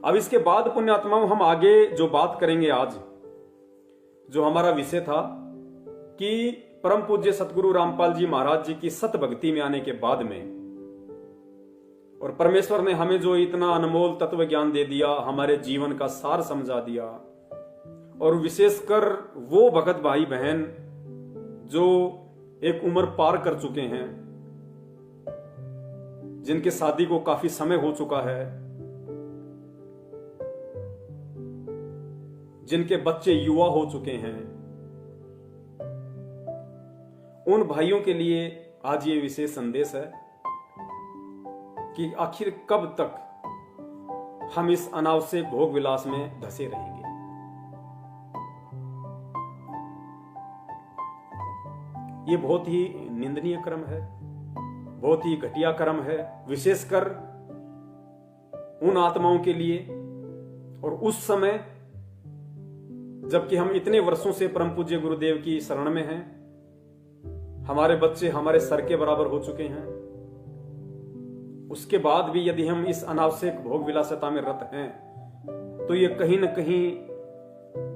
अब इसके बाद पुण्यात्माओं हम आगे जो बात करेंगे, आज जो हमारा विषय था कि परम पूज्य सतगुरु रामपाल जी महाराज जी की सत भक्ति में आने के बाद में, और परमेश्वर ने हमें जो इतना अनमोल तत्व ज्ञान दे दिया, हमारे जीवन का सार समझा दिया, और विशेषकर वो भगत भाई बहन जो एक उम्र पार कर चुके हैं, जिनके शादी को काफी समय हो चुका है, जिनके बच्चे युवा हो चुके हैं, उन भाइयों के लिए आज ये विशेष संदेश है कि आखिर कब तक हम इस अनावश्यक भोग विलास में धंसे रहेंगे। ये बहुत ही निंदनीय कर्म है, बहुत ही घटिया कर्म है, विशेषकर उन आत्माओं के लिए, और उस समय जबकि हम इतने वर्षों से परम पूज्य गुरुदेव की शरण में हैं, हमारे बच्चे हमारे सर के बराबर हो चुके हैं, उसके बाद भी यदि हम इस अनावश्यक भोग विलासिता में रत हैं तो ये कहीं न कहीं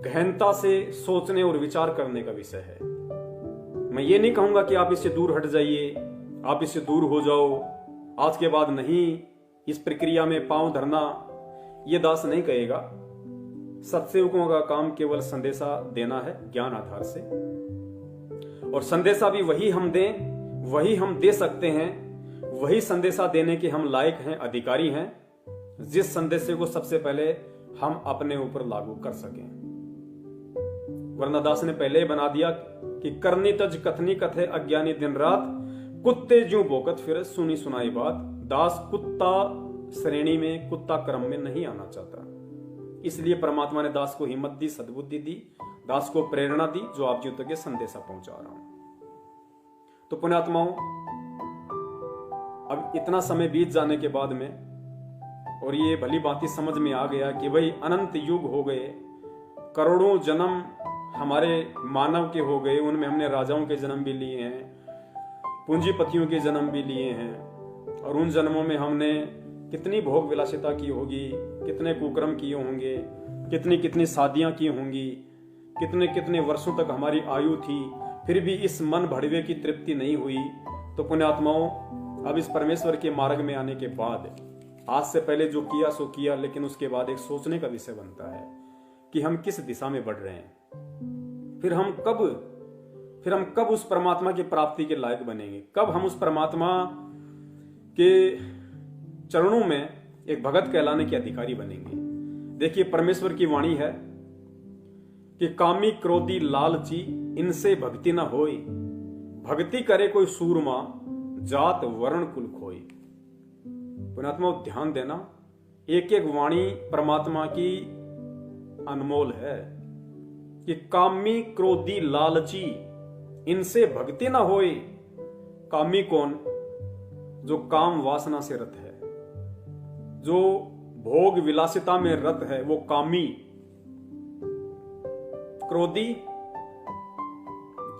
गहनता से सोचने और विचार करने का विषय है। मैं ये नहीं कहूंगा कि आप इससे दूर हट जाइए, आप इससे दूर हो जाओ, आज के बाद नहीं इस प्रक्रिया में पांव धरना, ये दास नहीं कहेगा। सत्सेवकों का काम केवल संदेशा देना है ज्ञान आधार से, और संदेशा भी वही हम दें, वही हम दे सकते हैं, वही संदेशा देने के हम लायक हैं, अधिकारी हैं, जिस संदेश को सबसे पहले हम अपने ऊपर लागू कर सकें। वरना दास ने पहले ही बना दिया कि करनी तज कथनी कथे अज्ञानी दिन रात, कुत्ते ज्यों भोकत फिर सुनी सुनाई बात। दास कुत्ता श्रेणी में, कुत्ता क्रम में नहीं आना चाहता, इसलिए परमात्मा ने दास को हिम्मत दी, सद्बुद्धि दी, दास को प्रेरणा दी, जो आप जी तक ये संदेशा पहुंचा रहा हूं। तो पुण्यात्माओं, अब इतना समय बीत जाने के बाद में, और ये भली बात समझ में आ गया कि भाई अनंत युग हो गए, करोड़ों जन्म हमारे मानव के हो गए, उनमें हमने राजाओं के जन्म भी लिए हैं, पूंजीपतियों के जन्म भी लिए हैं, और उन जन्मों में हमने कितनी भोग विलासिता की होगी, कितने कुकर्म किए होंगे, कितनी कितनी शादियां की होंगी, कितने कितने वर्षों तक हमारी आयु थी, फिर भी इस मन भड़वे की तृप्ति नहीं हुई। तो पुण्यात्माओं, अब इस परमेश्वर के मार्ग में आने के बाद, आज से पहले जो किया सो किया, लेकिन उसके बाद एक सोचने का विषय बनता है कि हम किस दिशा में बढ़ रहे हैं, फिर हम कब उस परमात्मा की प्राप्ति के लायक बनेंगे, कब हम उस परमात्मा के चरणों में एक भगत कहलाने के अधिकारी बनेंगे। देखिए, परमेश्वर की वाणी है कि कामी क्रोधी लालची इनसे भक्ति न होई, भक्ति करे कोई सूरमा जात वर्ण कुल खोई। पुण्यात्मा ध्यान देना, एक एक वाणी परमात्मा की अनमोल है कि कामी क्रोधी लालची इनसे भक्ति ना होए। कामी कौन? जो काम वासना से रत है, जो भोग विलासिता में रत है, वो कामी। क्रोधी,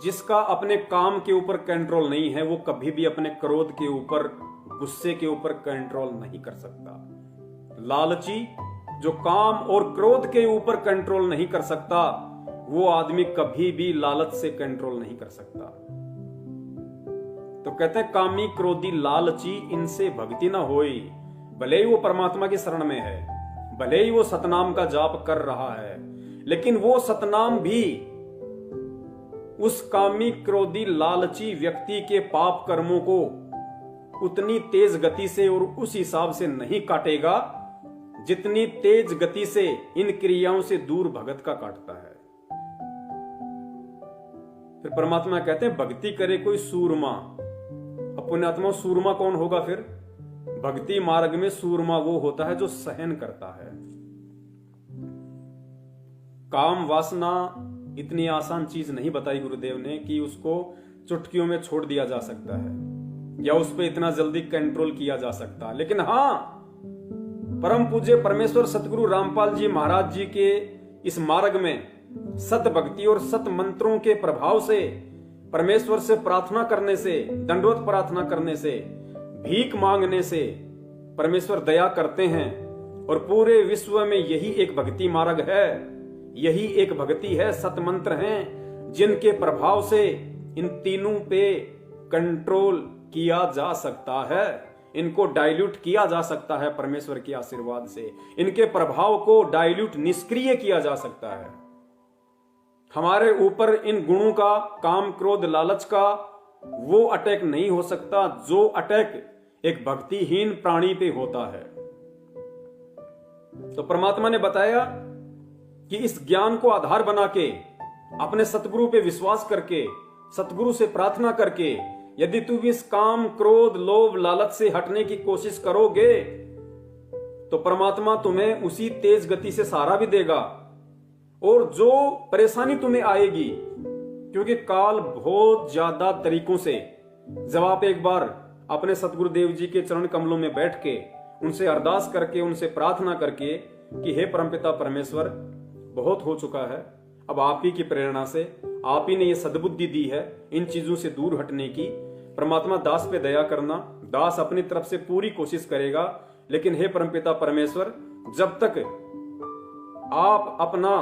जिसका अपने काम के ऊपर कंट्रोल नहीं है, वो कभी भी अपने क्रोध के ऊपर, गुस्से के ऊपर कंट्रोल नहीं कर सकता। लालची, जो काम और क्रोध के ऊपर कंट्रोल नहीं कर सकता, वो आदमी कभी भी लालच से कंट्रोल नहीं कर सकता। तो कहते हैं कामी क्रोधी लालची इनसे भक्ति ना होई। भले ही वो परमात्मा की शरण में है, भले ही वो सतनाम का जाप कर रहा है, लेकिन वो सतनाम भी उस कामी क्रोधी लालची व्यक्ति के पाप कर्मों को उतनी तेज गति से और उस हिसाब से नहीं काटेगा जितनी तेज गति से इन क्रियाओं से दूर भगत का काटता है। फिर परमात्मा कहते हैं भक्ति करे कोई सूरमा। अब पुण्यात्मा, सूरमा कौन होगा? फिर भक्ति मार्ग में सूरमा वो होता है जो सहन करता है। काम वासना इतनी आसान चीज नहीं बताई गुरुदेव ने कि उसको चुटकियों में छोड़ दिया जा सकता है या उस पर इतना जल्दी कंट्रोल किया जा सकता है। लेकिन हां, परम पूज्य परमेश्वर सतगुरु रामपाल जी महाराज जी के इस मार्ग में सत भक्ति और सत मंत्रों के प्रभाव से, परमेश्वर से प्रार्थना करने से, दंडवत प्रार्थना करने से, भीख मांगने से परमेश्वर दया करते हैं और पूरे विश्व में यही एक भक्ति मार्ग है, यही एक भक्ति है, सत मंत्र हैं जिनके प्रभाव से इन तीनों पे कंट्रोल किया जा सकता है, इनको डाइल्यूट किया जा सकता है परमेश्वर के आशीर्वाद से, इनके प्रभाव को डाइल्यूट निष्क्रिय किया जा सकता है। हमारे ऊपर इन गुणों का, काम क्रोध लालच का वो अटैक नहीं हो सकता जो अटैक एक भक्तिहीन प्राणी पे होता है। तो परमात्मा ने बताया कि इस ज्ञान को आधार बना के, अपने सतगुरु पे विश्वास करके, सतगुरु से प्रार्थना करके, यदि तुम इस काम क्रोध लोभ लालच से हटने की कोशिश करोगे तो परमात्मा तुम्हें उसी तेज गति से सहारा भी देगा। और जो परेशानी तुम्हें आएगी, क्योंकि काल बहुत ज्यादा तरीकों से, जब आप एक बार अपने सतगुरुदेव जी के चरण कमलों में बैठ के उनसे अरदास करके, उनसे प्रार्थना करके कि हे परमपिता परमेश्वर, बहुत हो चुका है, अब आप ही की प्रेरणा से, आप ही ने ये सद्बुद्धि दी है इन चीजों से दूर हटने की, परमात्मा दास पे दया करना। दास अपनी तरफ से पूरी कोशिश करेगा, लेकिन हे परमपिता परमेश्वर, जब तक आप अपना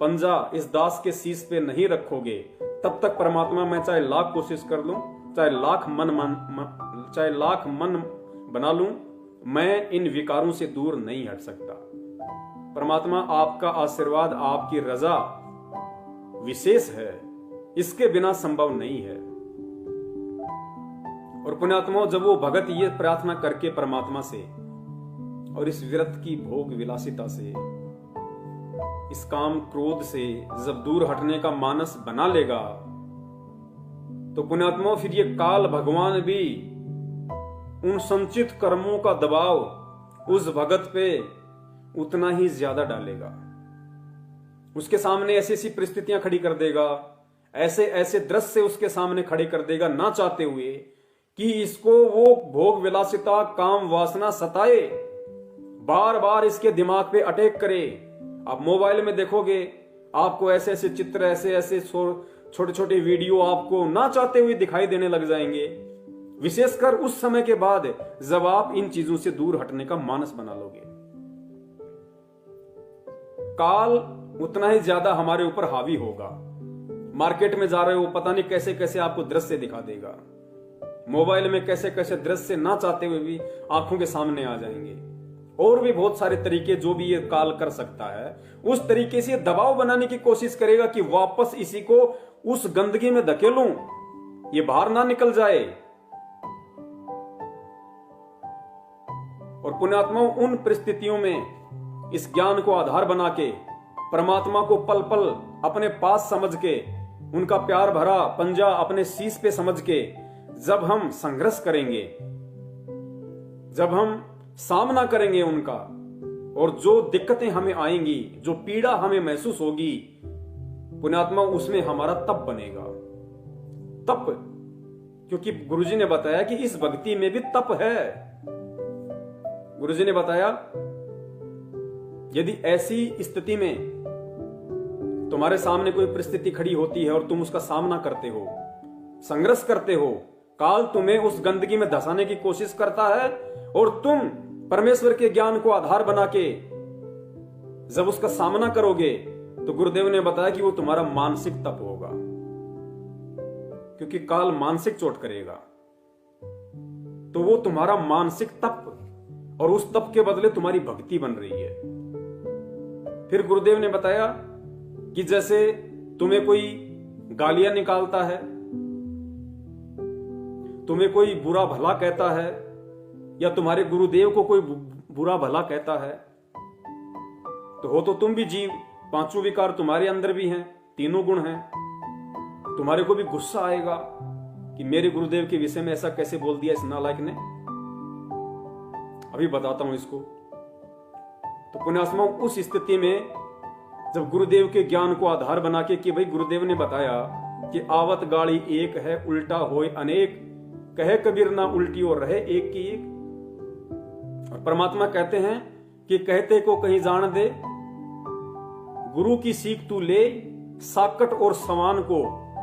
पंजा इस दास के शीश पे नहीं रखोगे, तब तक परमात्मा मैं चाहे लाख कोशिश कर लूं, चाहे लाख मन बना लूं, मैं इन विकारों से दूर नहीं हट सकता। परमात्मा आपका आशीर्वाद, आपकी रजा विशेष है, इसके बिना संभव नहीं है। और पुण्यात्माओं, जब वो भगत ये प्रार्थना करके परमात्मा से और इस विरत की भोग विलासिता से, इस काम क्रोध से जब दूर हटने का मानस बना लेगा, तो पुण्यात्माओं फिर ये काल भगवान भी उन संचित कर्मों का दबाव उस भगत पे उतना ही ज्यादा डालेगा। उसके सामने ऐसी ऐसी परिस्थितियां खड़ी कर देगा, ऐसे ऐसे दृश्य उसके सामने खड़े कर देगा, ना चाहते हुए, कि इसको वो भोग विलासिता, काम वासना सताए, बार बार इसके दिमाग पे अटैक करे। आप मोबाइल में देखोगे, आपको ऐसे ऐसे चित्र, ऐसे ऐसे छोटे छोटे वीडियो आपको ना चाहते हुए दिखाई देने लग जाएंगे, विशेषकर उस समय के बाद जब आप इन चीजों से दूर हटने का मानस बना लोगे। काल उतना ही ज्यादा हमारे ऊपर हावी होगा। मार्केट में जा रहे हो, पता नहीं कैसे कैसे आपको दृश्य दिखा देगा, मोबाइल में कैसे कैसे दृश्य ना चाहते हुए भी आंखों के सामने आ जाएंगे। और भी बहुत सारे तरीके जो भी ये काल कर सकता है, उस तरीके से दबाव बनाने की कोशिश करेगा कि वापस इसी को उस गंदगी में धकेलूं, ये बाहर ना निकल जाए। और पुण्यात्माओं, उन परिस्थितियों में इस ज्ञान को आधार बना के, परमात्मा को पल पल अपने पास समझ के, उनका प्यार भरा पंजा अपने शीश पे समझ के, जब हम संघर्ष करेंगे, जब हम सामना करेंगे उनका, और जो दिक्कतें हमें आएंगी, जो पीड़ा हमें महसूस होगी, पुण्यात्मा, उसमें हमारा तप बनेगा। तप, क्योंकि गुरुजी ने बताया कि इस भक्ति में भी तप है। गुरुजी ने बताया, यदि ऐसी स्थिति में तुम्हारे सामने कोई परिस्थिति खड़ी होती है और तुम उसका सामना करते हो, संघर्ष करते हो, काल तुम्हें उस गंदगी में धंसाने की कोशिश करता है, और तुम परमेश्वर के ज्ञान को आधार बना के जब उसका सामना करोगे, तो गुरुदेव ने बताया कि वो तुम्हारा मानसिक तप होगा, क्योंकि काल मानसिक चोट करेगा। तो वो तुम्हारा मानसिक तप, और उस तप के बदले तुम्हारी भक्ति बन रही है। फिर गुरुदेव ने बताया कि जैसे तुम्हें कोई गालियां निकालता है, तुम्हें कोई बुरा भला कहता है, या तुम्हारे गुरुदेव को कोई बुरा भला कहता है, तो हो तो तुम भी जीव, पांचों विकार तुम्हारे अंदर भी हैं, तीनों गुण हैं। तुम्हारे को भी गुस्सा आएगा कि मेरे गुरुदेव के विषय में ऐसा कैसे बोल दिया इस नालायक ने। अभी बताता हूं इसको। तो पुण्यात्माओं, उस स्थिति में जब गुरुदेव के ज्ञान को आधार बना के कि भाई गुरुदेव ने बताया कि आवत गाड़ी एक है, उल्टा होए अनेक, कहे कबीर ना उल्टी और रहे एक की एक। और परमात्मा कहते हैं कि कहते को कहीं जान दे, गुरु की सीख तू ले, साकट और समान को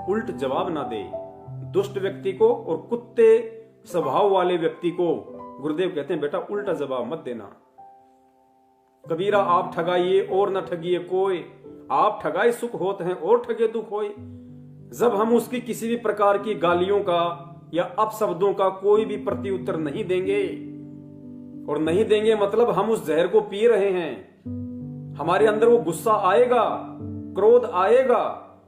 उल्ट जवाब ना दे। दुष्ट व्यक्ति को और कुत्ते स्वभाव वाले व्यक्ति को गुरुदेव कहते हैं, बेटा उल्टा जवाब मत देना, कबीरा आप ठगाइए और न ठगिए कोई, आप ठगाए सुख होत हैं और ठगे दुख होए। जब हम उसकी किसी भी प्रकार की गालियों का या अपशब्दों का कोई भी प्रत्युत्तर नहीं देंगे, और नहीं देंगे मतलब हम उस जहर को पी रहे हैं, हमारे अंदर वो गुस्सा आएगा, क्रोध आएगा,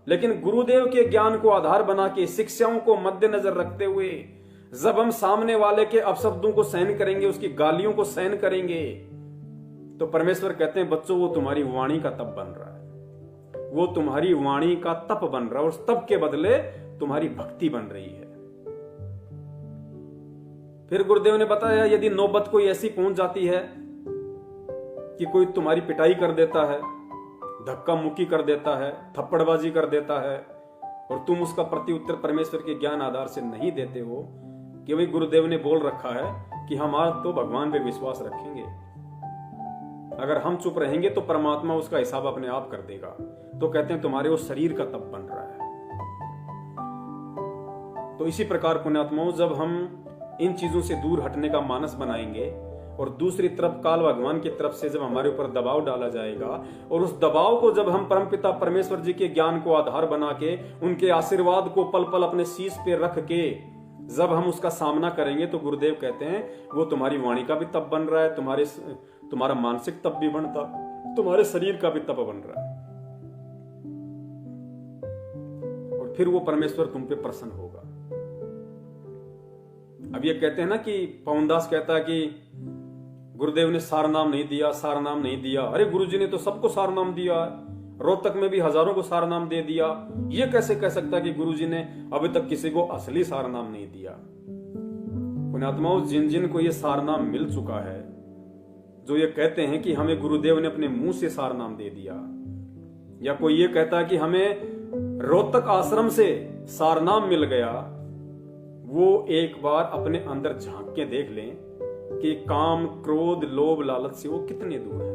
लेकिन गुरुदेव के ज्ञान को आधार बना के, शिक्षाओं को मद्देनजर रखते हुए जब हम सामने वाले के अपशब्दों को सहन करेंगे, उसकी गालियों को सहन करेंगे, तो परमेश्वर कहते हैं बच्चों वो तुम्हारी वाणी का तप बन रहा है, वो तुम्हारी वाणी का तप बन रहा है, और उस तप के बदले तुम्हारी भक्ति बन रही है। फिर गुरुदेव ने बताया यदि नौबत कोई ऐसी पहुंच जाती है कि कोई तुम्हारी पिटाई कर देता है, धक्का मुक्की कर देता है, थप्पड़बाजी कर देता है, और तुम उसका प्रत्युत्तर परमेश्वर के ज्ञान आधार से नहीं देते हो, कि भाई गुरुदेव ने बोल रखा है कि हम आज तो भगवान पे विश्वास रखेंगे, अगर हम चुप रहेंगे तो परमात्मा उसका हिसाब अपने आप कर देगा, तो कहते हैं तुम्हारे वो शरीर का तप बन रहा है। तो इसी प्रकार पुण्यात्माओं, जब हम इन चीजों से दूर हटने का मानस बनाएंगे, और दूसरी तरफ काल भगवान की तरफ से जब हमारे ऊपर दबाव डाला जाएगा, और उस दबाव को जब हम परमपिता परमेश्वर जी के ज्ञान को आधार बना के, उनके आशीर्वाद को पल पल अपने शीश पे रख के जब हम उसका सामना करेंगे, तो गुरुदेव कहते हैं वो तुम्हारी वाणी का भी तप बन रहा है, तुम्हारा मानसिक तप भी बनता, तुम्हारे शरीर का भी तप बन रहा है, और फिर वो परमेश्वर तुम पे प्रसन्न होगा। अब ये कहते हैं ना कि पवनदास कहता है कि गुरुदेव ने सार नाम नहीं दिया, सार नाम नहीं दिया। अरे गुरुजी ने तो सबको सार नाम दिया, रोहतक में भी हजारों को सार नाम दे दिया, ये कैसे कह सकता है कि गुरुजी ने अभी तक किसी को असली सार नाम नहीं दिया। पुण्यात्माओं, जिन जिन को ये सार नाम मिल चुका है, जो ये कहते हैं कि हमें गुरुदेव ने अपने मुंह से सार नाम दे दिया, या कोई ये कहता है कि हमें रोहतक आश्रम से सार नाम मिल गया, वो एक बार अपने अंदर झांक के देख लें कि काम, क्रोध, लोभ, लालच से वो कितने दूर हैं।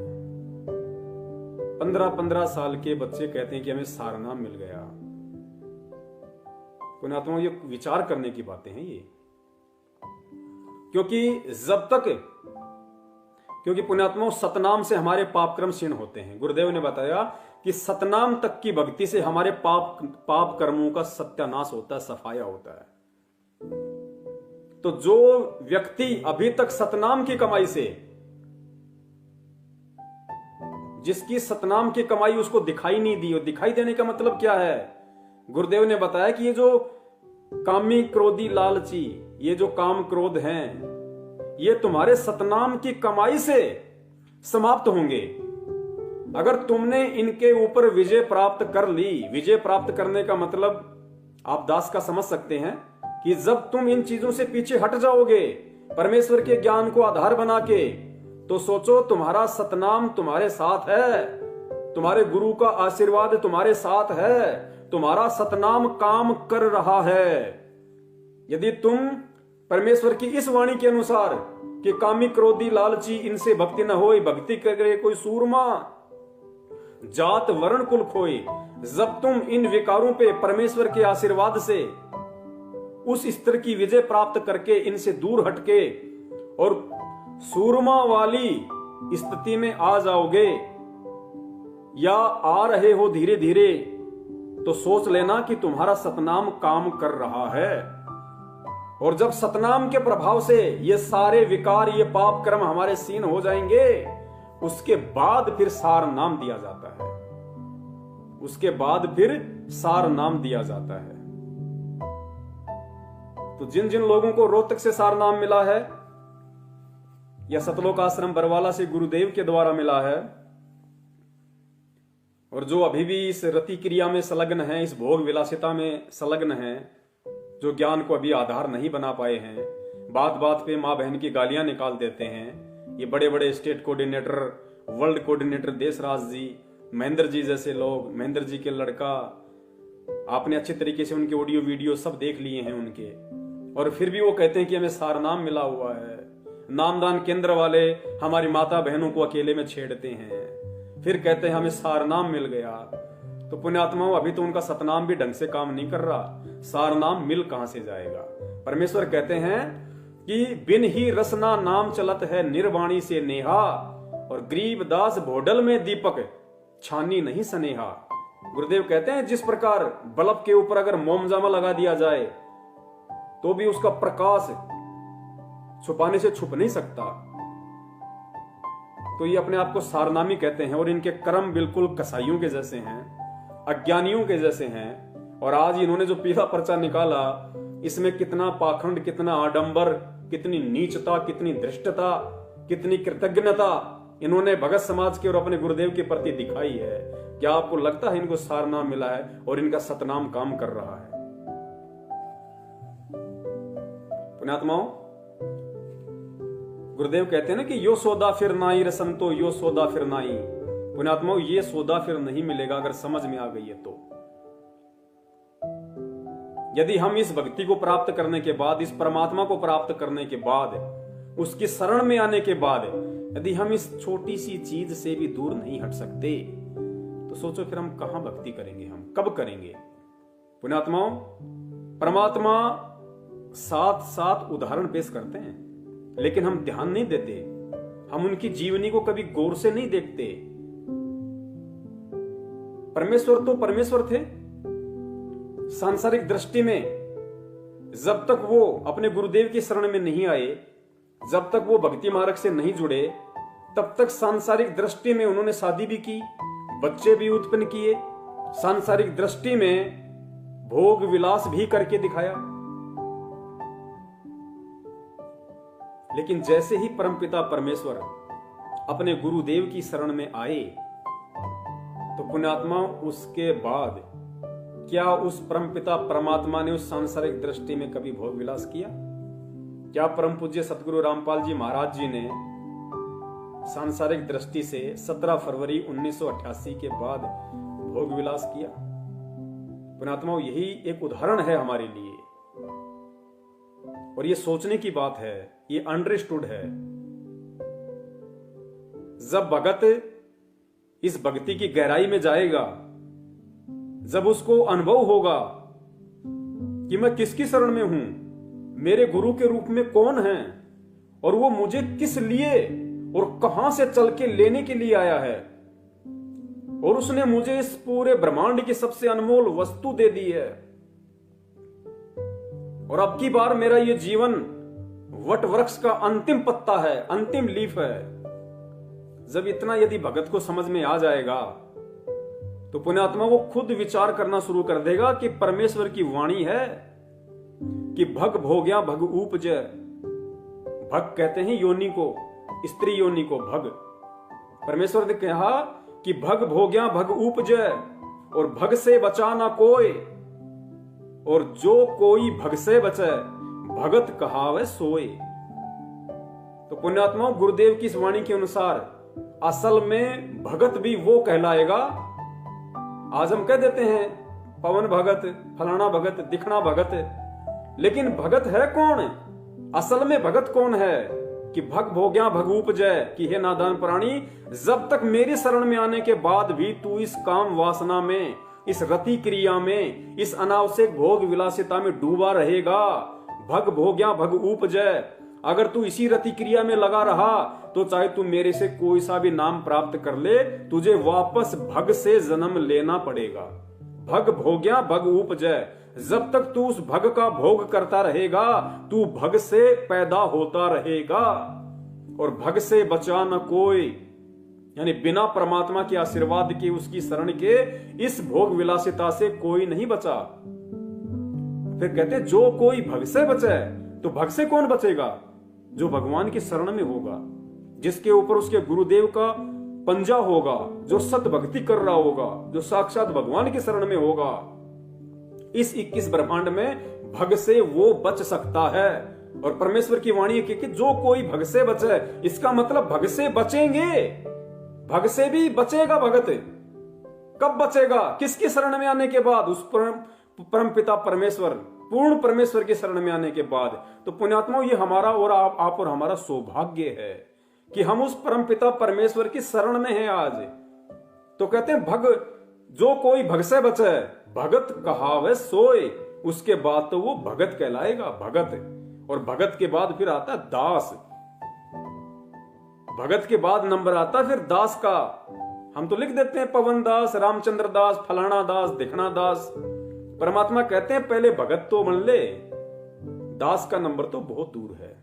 15-15 साल के बच्चे कहते हैं कि हमें सार नाम मिल गया। पुण्यात्माओं, ये विचार करने की बातें हैं ये, क्योंकि पुण्यात्माओं सतनाम से हमारे पाप कर्म क्षीण होते हैं। गुरुदेव ने बताया कि सतनाम तक की भक्ति से हमारे पाप कर्मों का सत्यानाश होता है, सफाया होता है। तो जो व्यक्ति अभी तक सतनाम की कमाई से, जिसकी सतनाम की कमाई उसको दिखाई नहीं दी, और दिखाई देने का मतलब क्या है, गुरुदेव ने बताया कि ये जो कामी, क्रोधी, लालची, ये जो काम क्रोध हैं, ये तुम्हारे सतनाम की कमाई से समाप्त होंगे। अगर तुमने इनके ऊपर विजय प्राप्त कर ली, विजय प्राप्त करने का मतलब आप दास का समझ सकते हैं कि जब तुम इन चीजों से पीछे हट जाओगे, परमेश्वर के ज्ञान को आधार बना के, तो सोचो तुम्हारा सतनाम तुम्हारे साथ है, तुम्हारे गुरु का आशीर्वाद तुम्हारे साथ है, तुम्हारा सतनाम काम कर रहा है। यदि तुम परमेश्वर की इस वाणी के अनुसार कि कामी, क्रोधी, लालची, इनसे भक्ति न होई, भक्ति करे कोई सूरमा, जात वर्ण कुल खोई, जब तुम इन विकारों पे परमेश्वर के आशीर्वाद से उस स्तर की विजय प्राप्त करके इनसे दूर हटके और सूरमा वाली स्थिति में आ जाओगे, या आ रहे हो धीरे धीरे, तो सोच लेना कि तुम्हारा सतनाम काम कर रहा है। और जब सतनाम के प्रभाव से ये सारे विकार, ये पाप कर्म हमारे सीन हो जाएंगे, उसके बाद फिर सार नाम दिया जाता है, उसके बाद फिर सार नाम दिया जाता है। तो जिन जिन लोगों को रोहतक से सार नाम मिला है, या सतलोक आश्रम बरवाला से गुरुदेव के द्वारा मिला है, और जो अभी भी इस रति क्रिया में संलग्न है, इस भोग विलासिता में संलग्न है, जो ज्ञान को अभी आधार नहीं बना पाए हैं, बात बात पे माँ बहन की गालियां निकाल देते हैं, ये बड़े बड़े state coordinator, world coordinator Deshraj ji, Mahendra ji जैसे लोग, महेंद्र जी के लड़का, आपने अच्छे तरीके से उनके ऑडियो वीडियो सब देख लिए हैं उनके, और फिर भी वो कहते हैं कि हमें सार नाम मिला हुआ है। नामदान केंद्र वाले हमारी माता बहनों को अकेले में छेड़ते हैं, फिर कहते हैं हमें सार नाम मिल गया। तो पुण्यात्माओं, अभी तो उनका सतनाम भी ढंग से काम नहीं कर रहा, सार नाम मिल कहां से जाएगा। परमेश्वर कहते हैं कि बिन ही रसना नाम चलत है, निर्वाणी से नेहा, और गरीबदास भोडल में दीपक छानी नहीं सनेहा। गुरुदेव कहते हैं जिस प्रकार बल्ब के ऊपर अगर मोमजामा लगा दिया जाए तो भी उसका प्रकाश छुपाने से छुप नहीं सकता, तो ये अपने आप को सारनामी कहते हैं और इनके कर्म बिल्कुल कसाईयों के जैसे हैं, अज्ञानियों के जैसे हैं। और आज इन्होंने जो पीला पर्चा निकाला इसमें कितना पाखंड, कितना आडंबर, कितनी नीचता, कितनी धृष्टता, कितनी कृतज्ञता इन्होंने भगत समाज के और अपने गुरुदेव के प्रति दिखाई है। क्या आपको लगता है इनको सारनाम मिला है और इनका सतनाम काम कर रहा है? पुण्यात्माओं, गुरुदेव कहते हैं ना कि यो सौदा फिर नाई रे संतो, यो सौदा फिर नाई। पुण्यात्माओं, ये सौदा फिर नहीं मिलेगा अगर समझ में आ गई है तो। यदि हम इस भक्ति को प्राप्त करने के बाद, इस परमात्मा को प्राप्त करने के बाद, उसकी शरण में आने के बाद यदि हम इस छोटी सी चीज से भी दूर नहीं हट सकते तो सोचो फिर हम कहां भक्ति करेंगे, हम कब करेंगे? पुण्यात्माओं, परमात्मा साथ साथ उदाहरण पेश करते हैं लेकिन हम ध्यान नहीं देते, हम उनकी जीवनी को कभी गौर से नहीं देखते। परमेश्वर तो परमेश्वर थे सांसारिक दृष्टि में। जब तक वो अपने गुरुदेव की शरण में नहीं आए, जब तक वो भक्ति मार्ग से नहीं जुड़े, तब तक सांसारिक दृष्टि में उन्होंने शादी भी की, बच्चे भी उत्पन्न किए, सांसारिक दृष्टि में भोग विलास भी करके दिखाया। लेकिन जैसे ही परमपिता परमेश्वर अपने गुरुदेव की शरण में आए तो पुण्यात्मा उसके बाद क्या उस परमपिता परमात्मा ने उस सांसारिक दृष्टि में कभी भोग विलास किया? क्या परम पूज्य सतगुरु रामपाल जी महाराज जी ने सांसारिक दृष्टि से 17 फरवरी 1988 के बाद भोग विलास किया? पुण्यात्माओं, यही एक उदाहरण है हमारे लिए और ये सोचने की बात है, ये अंडरस्टूड है। जब भगत इस भक्ति की गहराई में जाएगा, जब उसको अनुभव होगा कि मैं किसकी शरण में हूं, मेरे गुरु के रूप में कौन है और वो मुझे किस लिए और कहां से चल के लेने के लिए आया है, और उसने मुझे इस पूरे ब्रह्मांड की सबसे अनमोल वस्तु दे दी है, और अब की बार मेरा ये जीवन वट वृक्ष का अंतिम पत्ता है, अंतिम लीफ है। जब इतना यदि भगत को समझ में आ जाएगा तो पुण्यात्मा वो खुद विचार करना शुरू कर देगा कि परमेश्वर की वाणी है कि भग भोग्या भग उपजय। भग कहते हैं योनि को, स्त्री योनि को भग। परमेश्वर ने कहा कि भग भोग्या भग उपजय, और भग से बचा ना कोई, और जो कोई भग से बचे भगत कहावे सोए। तो पुण्यात्मा गुरुदेव की इस वाणी के अनुसार असल में भगत भी वो कहलाएगा। आज हम कह देते हैं पवन भगत, फलाना भगत, दिखना भगत, लेकिन भगत है कौन? असल में भगत कौन है कि भग भोग्या भग उपजय, कि हे नादान प्राणी, जब तक मेरी शरण में आने के बाद भी तू इस काम वासना में, इस रति क्रिया में, इस अनावश्यक भोग विलासिता में डूबा रहेगा। भग भोग्या भग उपजय, अगर तू इसी रति क्रिया में लगा रहा तो चाहे तू मेरे से कोई सा भी नाम प्राप्त कर ले, तुझे वापस भग से जन्म लेना पड़ेगा। भग भोग्या भग उपजय, जब तक तू उस भग का भोग करता रहेगा तू भग से पैदा होता रहेगा, और भग से बचा न कोई, यानी बिना परमात्मा के आशीर्वाद के, उसकी शरण के, इस भोग विलासिता से कोई नहीं बचा। फिर कहते जो कोई भग से बचे, तो भग से कौन बचेगा? जो भगवान की शरण में होगा, जिसके ऊपर उसके गुरुदेव का पंजा होगा, जो सत भक्ति कर रहा होगा, जो साक्षात भगवान की शरण में होगा। इस 21 ब्रह्मांड में भग से वो बच सकता है। और परमेश्वर की वाणी है कि जो कोई भग से बचे, इसका मतलब भग से बचेंगे, भग से भी बचेगा भगत। कब बचेगा? किसकी शरण में आने के बाद? उस परम पिता परमेश्वर, पूर्ण परमेश्वर की शरण में आने के बाद। तो पुण्यात्माओं, ये हमारा और आप और हमारा सौभाग्य है कि हम उस परम पिता परमेश्वर की शरण में हैं आज। तो कहते हैं भग, जो कोई भग से बचे भगत कहावे सोए, उसके बाद तो वो भगत कहलाएगा, भगत। और भगत के बाद फिर आता है दास। भगत के बाद नंबर आता फिर दास का। हम तो लिख देते हैं पवन दास, रामचंद्र दास, फलाना दास, दिखना दास। परमात्मा कहते हैं पहले भगत तो बन ले, दास का नंबर तो बहुत दूर है।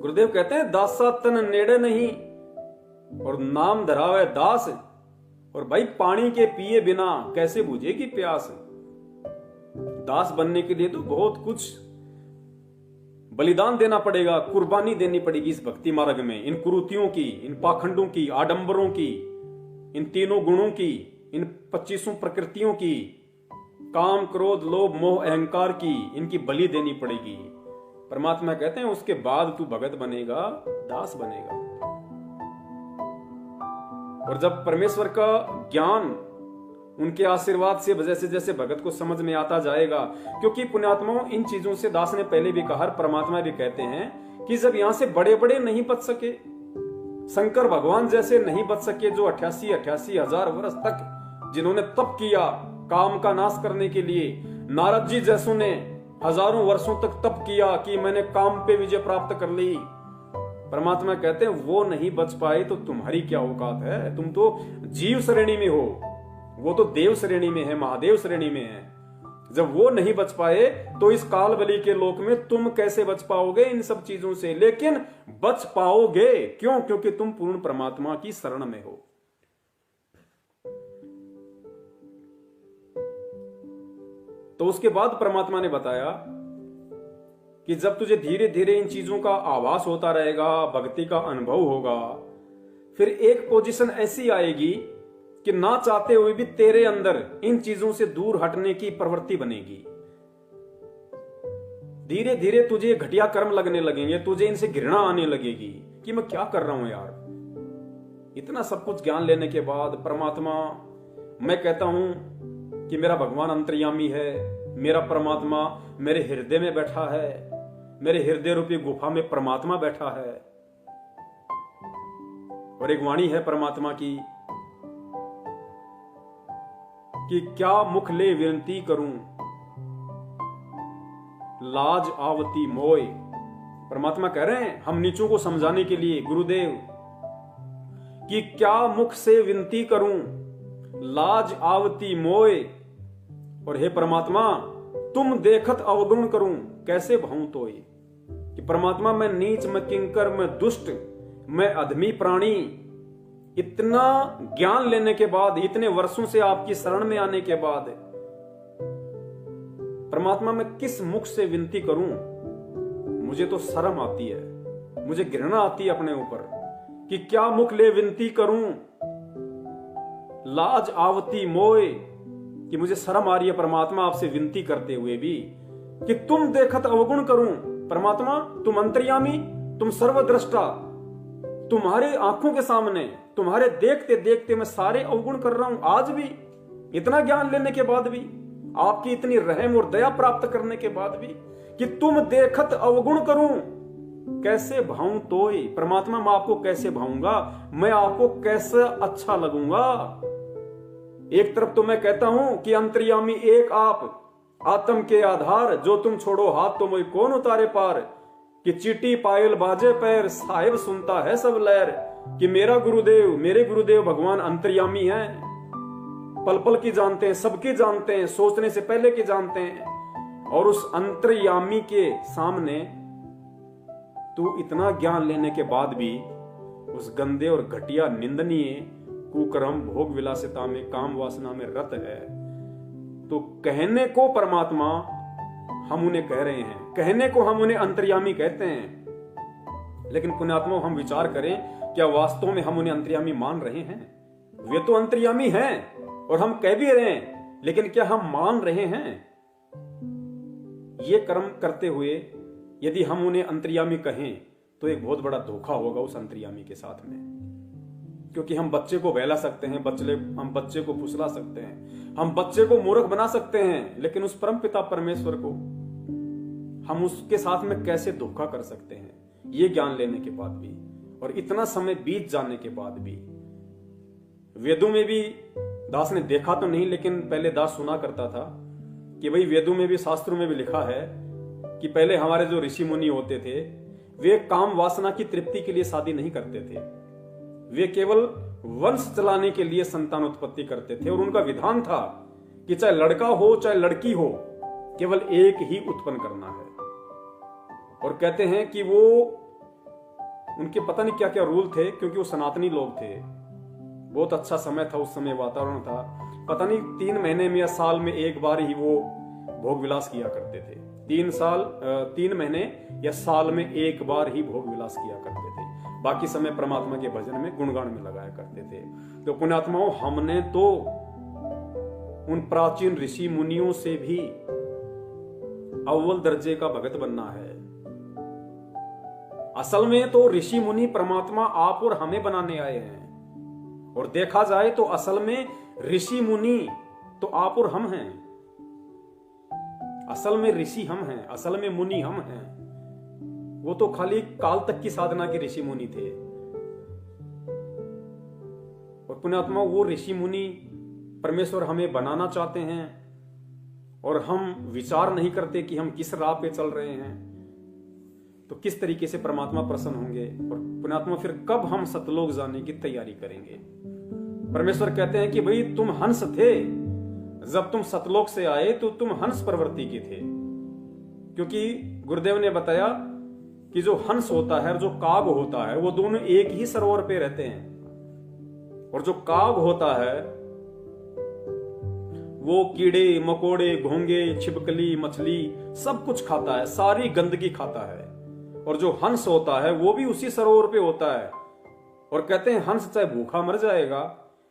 गुरुदेव कहते हैं दासा तन नेड़े नहीं और नाम धरावे दास। और भाई पानी के पिए बिना कैसे बुझेगी प्यास। दास बनने के लिए तो बहुत कुछ बलिदान देना पड़ेगा, कुर्बानी देनी पड़ेगी इस भक्ति मार्ग में। इन कुरीतियों की, इन पाखंडों की, आडंबरों की, इन तीनों गुणों की, इन 25 प्रकृतियों की, काम, क्रोध, लोभ, मोह, अहंकार की, इनकी बलि देनी पड़ेगी। परमात्मा कहते हैं उसके बाद तू भगत बनेगा, दास बनेगा। और जब परमेश्वर का ज्ञान उनके आशीर्वाद से जैसे जैसे भगत को समझ में आता जाएगा, क्योंकि पुण्यात्माओं इन चीजों से दास ने पहले भी कहा, परमात्मा भी कहते हैं कि जब यहां से बड़े बड़े नहीं बच सके, शंकर भगवान जैसे नहीं बच सके जो 88 हजार वर्ष तक जिन्होंने तप किया काम का नाश करने के लिए, नारद जी जैसों ने हजारों वर्षों तक तप किया कि मैंने काम पे विजय प्राप्त कर ली, परमात्मा कहते हैं वो नहीं बच पाए तो तुम्हारी क्या औकात है। तुम तो जीव श्रेणी में हो, वो तो देव श्रेणी में है, महादेव श्रेणी में है। जब वो नहीं बच पाए तो इस काल बलि के लोक में तुम कैसे बच पाओगे इन सब चीजों से। लेकिन बच पाओगे क्यों? क्योंकि तुम पूर्ण परमात्मा की शरण में हो। तो उसके बाद परमात्मा ने बताया कि जब तुझे धीरे धीरे इन चीजों का आभास होता रहेगा, भक्ति का अनुभव होगा, फिर एक पोजीशन ऐसी आएगी कि ना चाहते हुए भी तेरे अंदर इन चीजों से दूर हटने की प्रवृत्ति बनेगी। धीरे धीरे तुझे घटिया कर्म लगने लगेंगे, तुझे इनसे घृणा आने लगेगी कि मैं क्या कर रहा हूं यार। इतना सब कुछ ज्ञान लेने के बाद परमात्मा, मैं कहता हूं कि मेरा भगवान अंतर्यामी है, मेरा परमात्मा मेरे हृदय में बैठा है, मेरे हृदय रूपी गुफा में परमात्मा बैठा है। और एक वाणी है परमात्मा की कि क्या मुख ले विनती करूं, लाज आवती मोय। परमात्मा कह रहे हैं हम नीचों को समझाने के लिए, गुरुदेव, कि क्या मुख से विनती करूं, लाज आवती मोय। और हे परमात्मा तुम देखत अवगुण करूं, कैसे भाऊं तोय। कि परमात्मा मैं नीच, मैं किंकर, मैं दुष्ट, मैं अधमी प्राणी, इतना ज्ञान लेने के बाद, इतने वर्षों से आपकी शरण में आने के बाद, परमात्मा मैं किस मुख से विनती करूं। मुझे तो शर्म आती है, मुझे घृणा आती है अपने ऊपर कि क्या मुख ले विनती करूं, लाज आवती मोय। कि मुझे शर्म आ रही है परमात्मा आपसे विनती करते हुए भी कि तुम देखत अवगुण करूं। परमात्मा तुम अंतर्यामी, तुम सर्वद्रष्टा, तुम्हारे आंखों के सामने, तुम्हारे देखते देखते मैं सारे अवगुण कर रहा हूं। आज भी इतना ज्ञान लेने के बाद भी, आपकी इतनी रहम और दया प्राप्त करने के बाद भी, कि तुम देखत अवगुण करूं, कैसे भाऊं तोय। परमात्मा मैं आपको कैसे भाऊंगा, मैं आपको कैसे अच्छा लगूंगा। एक तरफ तो मैं कहता हूं कि अंतर्यामी एक आप, आत्म के आधार, जो तुम छोड़ो हाथ तो मुझे कौन उतारे पार। कि चीटी पायल बाजे पैर, साहिब सुनता है सब लहर। कि मेरा गुरुदेव, मेरे गुरुदेव भगवान अंतर्यामी हैं, पल पल की जानते हैं, सबकी जानते हैं, सोचने से पहले की जानते हैं। और उस अंतर्यामी के सामने तू इतना ज्ञान लेने के बाद भी उस गंदे और घटिया, निंदनीय, कुकर्म, भोग विलासिता में, काम वासना में रत है। तो कहने को परमात्मा हम उन्हें कह रहे हैं, कहने को हम उन्हें अंतर्यामी कहते हैं, लेकिन पुण्यात्मा हम विचार करें, क्या वास्तव में हम उन्हें अंतर्यामी मान रहे हैं? वे तो अंतर्यामी हैं और हम कह भी रहे हैं, लेकिन क्या हम मान रहे हैं? ये कर्म करते हुए यदि हम उन्हें अंतर्यामी कहें तो एक बहुत बड़ा धोखा होगा उस अंतर्यामी के साथ में। क्योंकि हम बच्चे को बहला सकते हैं, हम बच्चे को फुसला सकते हैं, हम बच्चे को मूर्ख बना सकते हैं, लेकिन उस परम पिता परमेश्वर को हम उसके साथ में कैसे धोखा कर सकते हैं, ये ज्ञान लेने के बाद भी, और इतना समय बीत जाने के बाद भी। वेदों में भी दास ने देखा तो नहीं, लेकिन पहले दास सुना करता था कि भाई वेदों में भी, शास्त्रों में भी लिखा है कि पहले हमारे जो ऋषि मुनि होते थे वे काम वासना की तृप्ति के लिए शादी नहीं करते थे, वे केवल वंश चलाने के लिए संतान उत्पत्ति करते थे। और उनका विधान था कि चाहे लड़का हो चाहे लड़की हो, केवल एक ही उत्पन्न करना है। और कहते हैं कि वो उनके पता नहीं क्या क्या रूल थे, क्योंकि वो सनातनी लोग थे। बहुत अच्छा समय था उस समय, वातावरण था। पता नहीं 3 महीने में या साल में एक बार ही वो भोग विलास किया करते थे। 3 महीने या साल में एक बार ही भोग विलास किया करते थे। बाकी समय परमात्मा के भजन में, गुणगान में लगाया करते थे। तो पुण्यात्माओं, हमने तो उन प्राचीन ऋषि मुनियों से भी अव्वल दर्जे का भगत बनना है। असल में तो ऋषि मुनि परमात्मा आप और हमें बनाने आए हैं। और देखा जाए तो असल में ऋषि मुनि तो आप और हम हैं। असल में ऋषि हम हैं, असल में मुनि हम हैं। वो तो खाली काल तक की साधना के ऋषि मुनि थे। और पुण्यात्मा, वो ऋषि मुनि परमेश्वर हमें बनाना चाहते हैं, और हम विचार नहीं करते कि हम किस राह पे चल रहे हैं। तो किस तरीके से परमात्मा प्रसन्न होंगे, और पुण्यात्मा फिर कब हम सतलोक जाने की तैयारी करेंगे। परमेश्वर कहते हैं कि भाई तुम हंस थे, जब तुम सतलोक से आए तो तुम हंस प्रवृत्ति के थे। क्योंकि गुरुदेव ने बताया कि जो हंस होता है और जो काग होता है, वो दोनों एक ही सरोवर पे रहते हैं। और जो काग होता है वो कीड़े मकोड़े, घोंगे, छिपकली, मछली सब कुछ खाता है, सारी गंदगी खाता है। और जो हंस होता है वो भी उसी सरोवर पे होता है। और कहते हैं हंस चाहे भूखा मर जाएगा,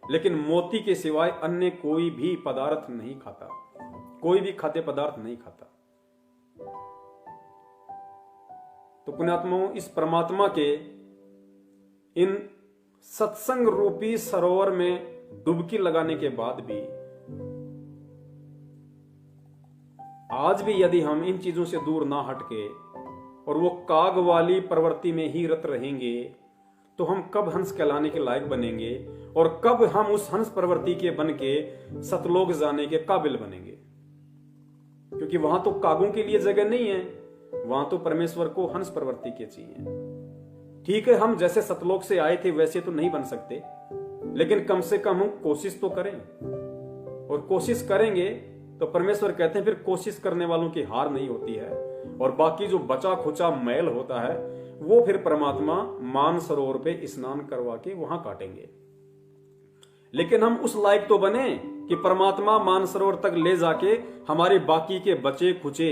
लेकिन मोती के सिवाय अन्य कोई भी पदार्थ नहीं खाता, कोई भी खाद्य पदार्थ नहीं खाता। तो पुण्यात्माओं, इस परमात्मा के इन सत्संग रूपी सरोवर में डुबकी लगाने के बाद भी, आज भी यदि हम इन चीजों से दूर ना हटके और वो काग वाली प्रवृत्ति में ही रत रहेंगे, तो हम कब हंस कहलाने के लायक बनेंगे, और कब हम उस हंस प्रवृत्ति के बन के सतलोक जाने के काबिल बनेंगे। क्योंकि वहां तो कागों के लिए जगह नहीं है, वहां तो परमेश्वर को हंस प्रवृत्ति के चाहिए। ठीक है, हम जैसे सतलोक से आए थे वैसे तो नहीं बन सकते, लेकिन कम से कम हम कोशिश तो करें। और कोशिश करेंगे तो परमेश्वर कहते हैं फिर कोशिश करने वालों की हार नहीं होती है। और बाकी जो बचा खुचा मैल होता है वो फिर परमात्मा मान सरोवर पे स्नान करवा के वहां काटेंगे। लेकिन हम उस लायक तो बने कि परमात्मा मान सरोवर तक ले जाके हमारे बाकी के बचे खुचे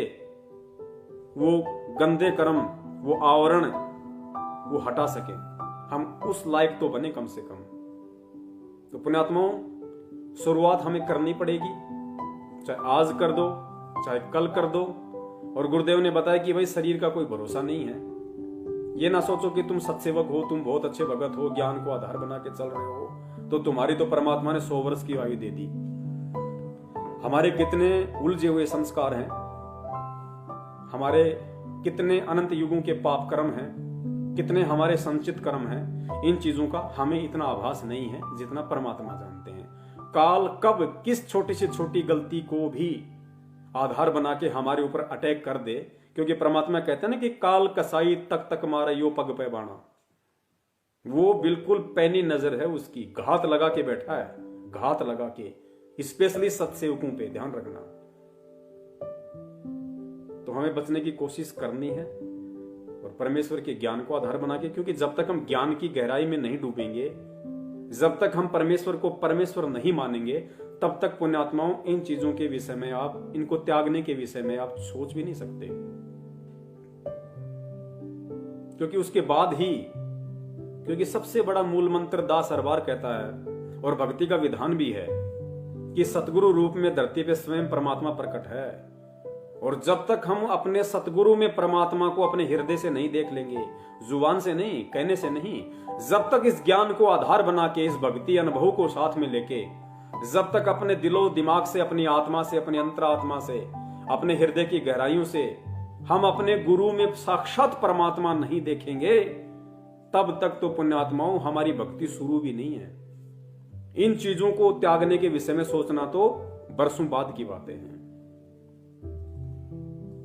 वो गंदे कर्म, वो आवरण वो हटा सके। हम उस लायक तो बने कम से कम। तो पुण्यात्माओं, शुरुआत हमें करनी पड़ेगी, चाहे आज कर दो चाहे कल कर दो। और गुरुदेव ने बताया कि भाई शरीर का कोई भरोसा नहीं है। ये ना सोचो कि तुम सत्सेवक हो, तुम बहुत अच्छे भगत हो, ज्ञान को आधार बना के चल रहे हो, तो तुम्हारी तो परमात्मा ने 100 वर्ष की आयु दे दी। हमारे कितने उलझे हुए संस्कार हैं, हमारे कितने अनंत युगों के पाप कर्म हैं, कितने हमारे संचित कर्म हैं। इन चीजों का हमें इतना आभास नहीं है जितना परमात्मा जानते हैं। काल कब किस छोटी से छोटी गलती को भी आधार बना के हमारे ऊपर अटैक कर दे, क्योंकि परमात्मा कहते हैं ना कि काल कसाई तक तक मारा यो पग पे बाणा। वो बिल्कुल पैनी नजर है उसकी, घात लगा के बैठा है, घात लगा के। स्पेशली सत्सेवकों पे ध्यान रखना। तो हमें बचने की कोशिश करनी है और परमेश्वर के ज्ञान को आधार बना के, क्योंकि जब तक हम ज्ञान की गहराई में नहीं डूबेंगे, जब तक हम परमेश्वर को परमेश्वर नहीं मानेंगे, तब तक पुण्यात्माओं इन चीजों के विषय में आप, इनको त्यागने के विषय में आप सोच भी नहीं सकते। क्योंकि उसके बाद ही, क्योंकि सबसे बड़ा मूल मंत्र दास हरबार कहता है और भक्ति का विधान भी है कि सतगुरु रूप में धरती पे स्वयं परमात्मा प्रकट है। और जब तक हम अपने सतगुरु में परमात्मा को अपने हृदय से नहीं देख लेंगे, जुबान से नहीं, कहने से नहीं, जब तक इस ज्ञान को आधार बना के, इस भक्ति अनुभव को साथ में लेके, जब तक अपने दिलो दिमाग से, अपनी आत्मा से, अपनी अंतरात्मा से, अपने हृदय की गहराइयों से हम अपने गुरु में साक्षात परमात्मा नहीं देखेंगे, तब तक तो पुण्यात्माओं हमारी भक्ति शुरू भी नहीं है। इन चीजों को त्यागने के विषय में सोचना तो बरसों बाद की बातें हैं।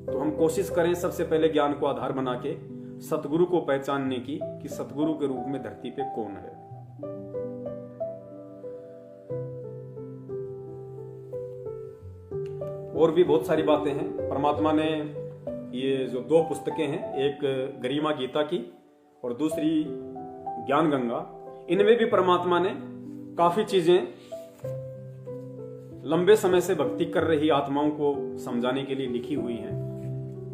तो हम कोशिश करें सबसे पहले ज्ञान को आधार बना के सतगुरु को पहचानने की कि सतगुरु के रूप में धरती पे कौन है। और भी बहुत सारी बातें हैं। परमात्मा ने ये जो 2 पुस्तकें हैं, एक गरिमा गीता की और दूसरी ज्ञान गंगा, इनमें भी परमात्मा ने काफी चीजें लंबे समय से भक्ति कर रही आत्माओं को समझाने के लिए लिखी हुई हैं,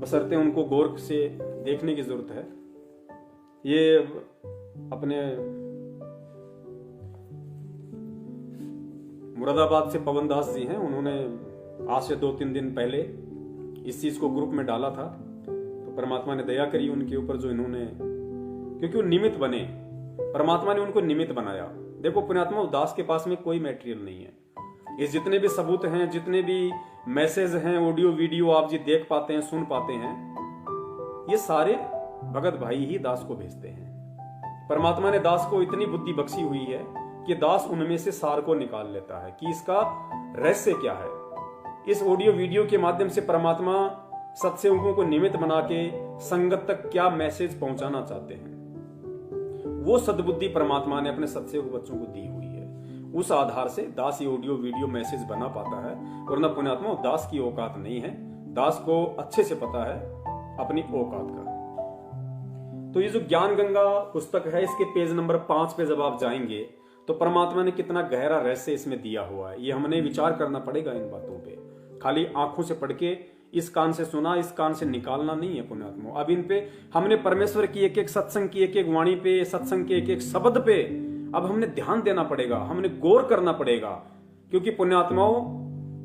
बशर्ते उनको गौर से देखने की जरूरत है। ये अपने मुरादाबाद से पवन दास जी हैं, उन्होंने आज से 2-3 दिन पहले इस चीज को ग्रुप में डाला था। तो परमात्मा ने दया करी उनके ऊपर, जो इन्होंने, क्योंकि वो निमित्त बने, परमात्मा ने उनको निमित्त बनाया। देखो पुण्यात्मा, दास के पास में कोई मटेरियल नहीं है। ये जितने भी सबूत हैं, जितने भी मैसेज हैं, ऑडियो वीडियो आप जी देख पाते हैं, सुन पाते हैं, ये सारे भगत भाई ही दास को भेजते हैं। परमात्मा ने दास को इतनी बुद्धि बख्शी हुई है कि दास उनमें से सार को निकाल लेता है कि इसका रहस्य क्या है। इस ऑडियो वीडियो के माध्यम से परमात्मा सत्सेवकों को निमित्त बना के संगत तक क्या मैसेज पहुंचाना चाहते हैं, वो सद्बुद्धि परमात्मा ने अपने सत्सेवक बच्चों को दी हुई है। उस आधार से दास ये ऑडियो वीडियो मैसेज बना पाता है, वरना पुण्यात्मा दास की औकात नहीं है। दास को अच्छे से पता है अपनी औकात का। तो ये जो ज्ञान गंगा पुस्तक है, इसके पेज नंबर 5 पे जब आप जाएंगे तो परमात्मा ने कितना गहरा रहस्य इसमें दिया हुआ है। ये हमने विचार करना पड़ेगा इन बातों पे। खाली आंखों से पढ़ के इस कान से सुना, इस कान से निकालना नहीं है पुण्यात्मा। अब इन पे हमने परमेश्वर की एक एक सत्संग की एक एक वाणी पे, सत्संग के एक एक शब्द पे अब हमने ध्यान देना पड़ेगा, हमने गौर करना पड़ेगा। क्योंकि पुण्यात्माओं,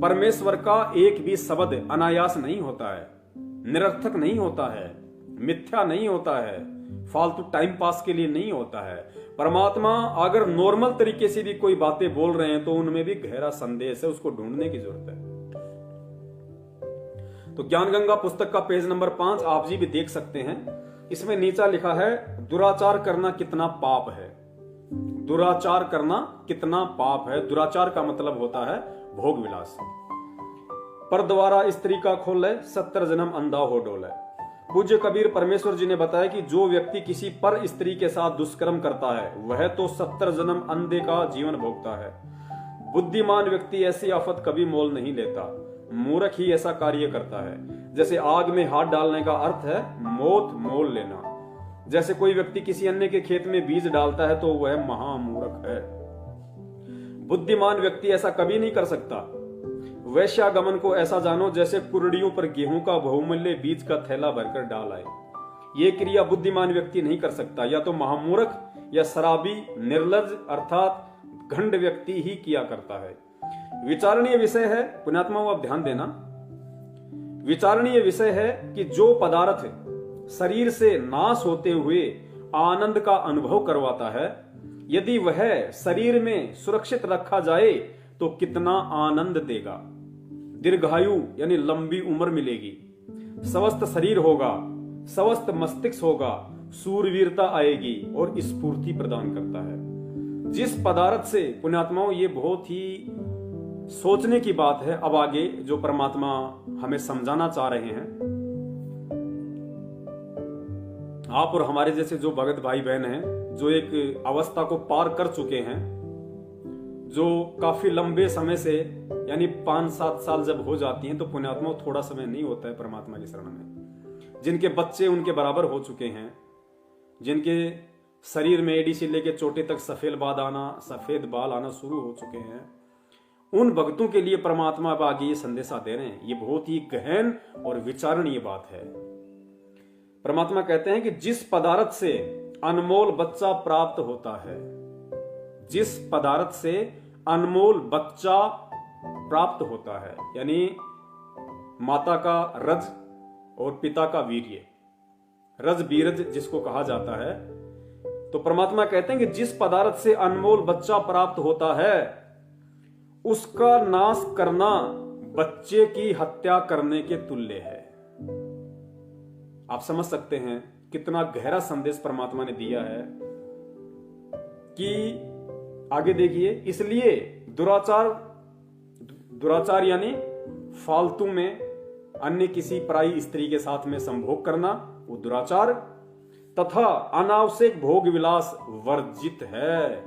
परमेश्वर का एक भी शब्द अनायास नहीं होता है, निरर्थक नहीं होता है, मिथ्या नहीं होता है, फालतू टाइम पास के लिए नहीं होता है। परमात्मा अगर नॉर्मल तरीके से भी कोई बातें बोल रहे हैं तो उनमें भी गहरा संदेश है, उसको ढूंढने की जरूरत है। तो ज्ञान गंगा पुस्तक का पेज नंबर 5 आप जी भी देख सकते हैं। इसमें नीचा लिखा है, दुराचार करना कितना पाप है। दुराचार करना कितना पाप है। दुराचार का मतलब होता है भोग विलास। पर द्वारा स्त्री का खोले, 70 जन्म अंधा हो डोले। पूज्य कबीर परमेश्वर जी ने बताया कि जो व्यक्ति किसी पर स्त्री के साथ दुष्कर्म करता है वह तो 70 जन्म अंधे का जीवन भोगता है। बुद्धिमान व्यक्ति ऐसी आफत कभी मोल नहीं लेता, मूर्ख ही ऐसा कार्य करता है। जैसे आग में हाथ डालने का अर्थ है मौत मोल लेना। जैसे कोई व्यक्ति किसी अन्य के खेत में बीज डालता है तो वह महामूर्ख है। बुद्धिमान व्यक्ति ऐसा कभी नहीं कर सकता। वैश्यागमन को ऐसा जानो जैसे कुरड़ियों पर गेहूं का बहुमूल्य बीज का थैला भरकर डाल आए। ये क्रिया बुद्धिमान व्यक्ति नहीं कर सकता। या तो महामूर्ख या शराबी निर्लज अर्थात घंड व्यक्ति ही किया करता है। विचारणीय विषय है पुण्यात्माओं, आप ध्यान देना, विचारणीय विषय है कि जो पदार्थ शरीर से नाश होते हुए आनंद का अनुभव करवाता है, यदि वह शरीर में सुरक्षित रखा जाए तो कितना आनंद देगा। दीर्घायु यानी लंबी उम्र मिलेगी, स्वस्थ शरीर होगा, स्वस्थ मस्तिष्क होगा, सूरवीरता आएगी और स्फूर्ति प्रदान करता है। जिस पदार्थ से पुण्यात्माओं, ये बहुत ही सोचने की बात है। अब आगे जो परमात्मा हमें समझाना चाह रहे हैं, आप और हमारे जैसे जो भगत भाई बहन हैं, जो एक अवस्था को पार कर चुके हैं, जो काफी लंबे समय से यानी 5-7 साल जब हो जाती हैं तो पुण्यात्मा थोड़ा समय नहीं होता है परमात्मा की शरण में। जिनके बच्चे उनके बराबर हो चुके हैं, जिनके शरीर में एड़ी से लेकर चोटे तक सफेद बाल आना शुरू हो चुके हैं, उन भक्तों के लिए परमात्मा अब आगे ये संदेशा दे रहे हैं। ये बहुत ही गहन और विचारणीय बात है। परमात्मा कहते हैं कि जिस पदार्थ से अनमोल बच्चा प्राप्त होता है, जिस पदार्थ से अनमोल बच्चा प्राप्त होता है, यानी माता का रज और पिता का वीर्य, रज बीरज जिसको कहा जाता है, तो परमात्मा कहते हैं कि जिस पदार्थ से अनमोल बच्चा प्राप्त होता है उसका नाश करना बच्चे की हत्या करने के तुल्य है। आप समझ सकते हैं कितना गहरा संदेश परमात्मा ने दिया है कि आगे देखिए, इसलिए दुराचार यानी फालतू में अन्य किसी पराई स्त्री के साथ में संभोग करना, वो दुराचार। तथा अनावश्यक भोग विलास वर्जित है।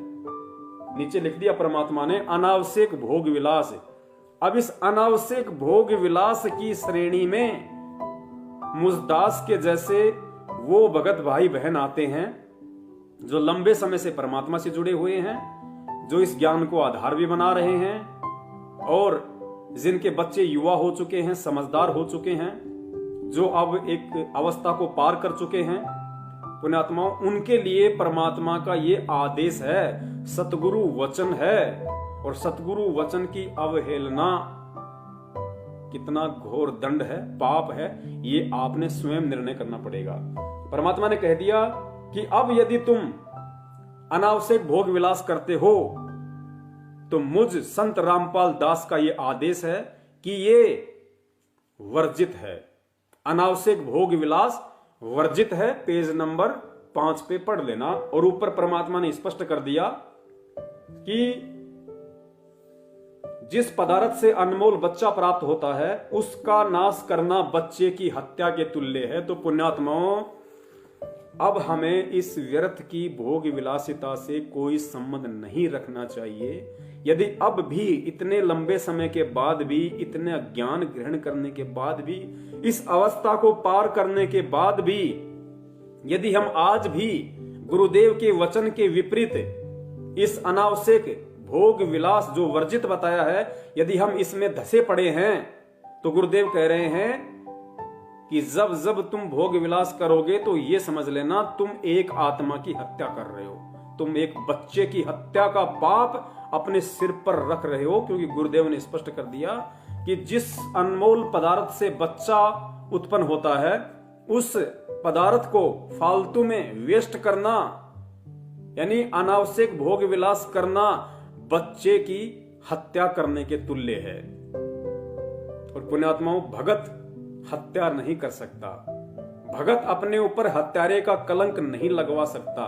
नीचे लिख दिया परमात्मा ने अनावश्यक भोग विलास। अब इस अनावश्यक भोग विलास की श्रेणी में मुझदास के जैसे वो भगत भाई बहन आते हैं जो लंबे समय से परमात्मा से जुड़े हुए हैं, जो इस ज्ञान को आधार भी बना रहे हैं और जिनके बच्चे युवा हो चुके हैं, समझदार हो चुके हैं, जो अब एक अवस्था को पार कर चुके हैं पुण्यात्माओं, उनके लिए परमात्मा का ये आदेश है, सतगुरु वचन है। और सतगुरु वचन की अवहेलना कितना घोर दंड है, पाप है, ये आपने स्वयं निर्णय करना पड़ेगा। परमात्मा ने कह दिया कि अब यदि तुम अनावश्यक भोग विलास करते हो तो मुझ संत रामपाल दास का यह आदेश है कि ये वर्जित है। अनावश्यक भोग विलास वर्जित है। पेज नंबर 5 पे पढ़ लेना। और ऊपर परमात्मा ने स्पष्ट कर दिया कि जिस पदार्थ से अनमोल बच्चा प्राप्त होता है उसका नाश करना बच्चे की हत्या के तुल्य है। तो पुण्यात्माओं, अब हमें इस व्यर्थ की भोग विलासिता से कोई संबंध नहीं रखना चाहिए। यदि अब भी इतने लंबे समय के बाद भी, इतने ज्ञान ग्रहण करने के बाद भी, इस अवस्था को पार करने के बाद भी, यदि हम आज भी गुरुदेव के वचन के विपरीत इस अनावश्यक भोग विलास जो वर्जित बताया है, यदि हम इसमें धसे पड़े हैं, तो गुरुदेव कह रहे हैं कि जब जब तुम भोग विलास करोगे तो ये समझ लेना तुम एक आत्मा की हत्या कर रहे हो, तुम एक बच्चे की हत्या का पाप अपने सिर पर रख रहे हो। क्योंकि गुरुदेव ने स्पष्ट कर दिया कि जिस अनमोल पदार्थ से बच्चा उत्पन्न होता है उस पदार्थ को फालतू में वेस्ट करना, यानी अनावश्यक भोग विलास करना, बच्चे की हत्या करने के तुल्य है। और पुण्यात्माओं, भगत हत्या नहीं कर सकता। भगत अपने ऊपर हत्यारे का कलंक नहीं लगवा सकता।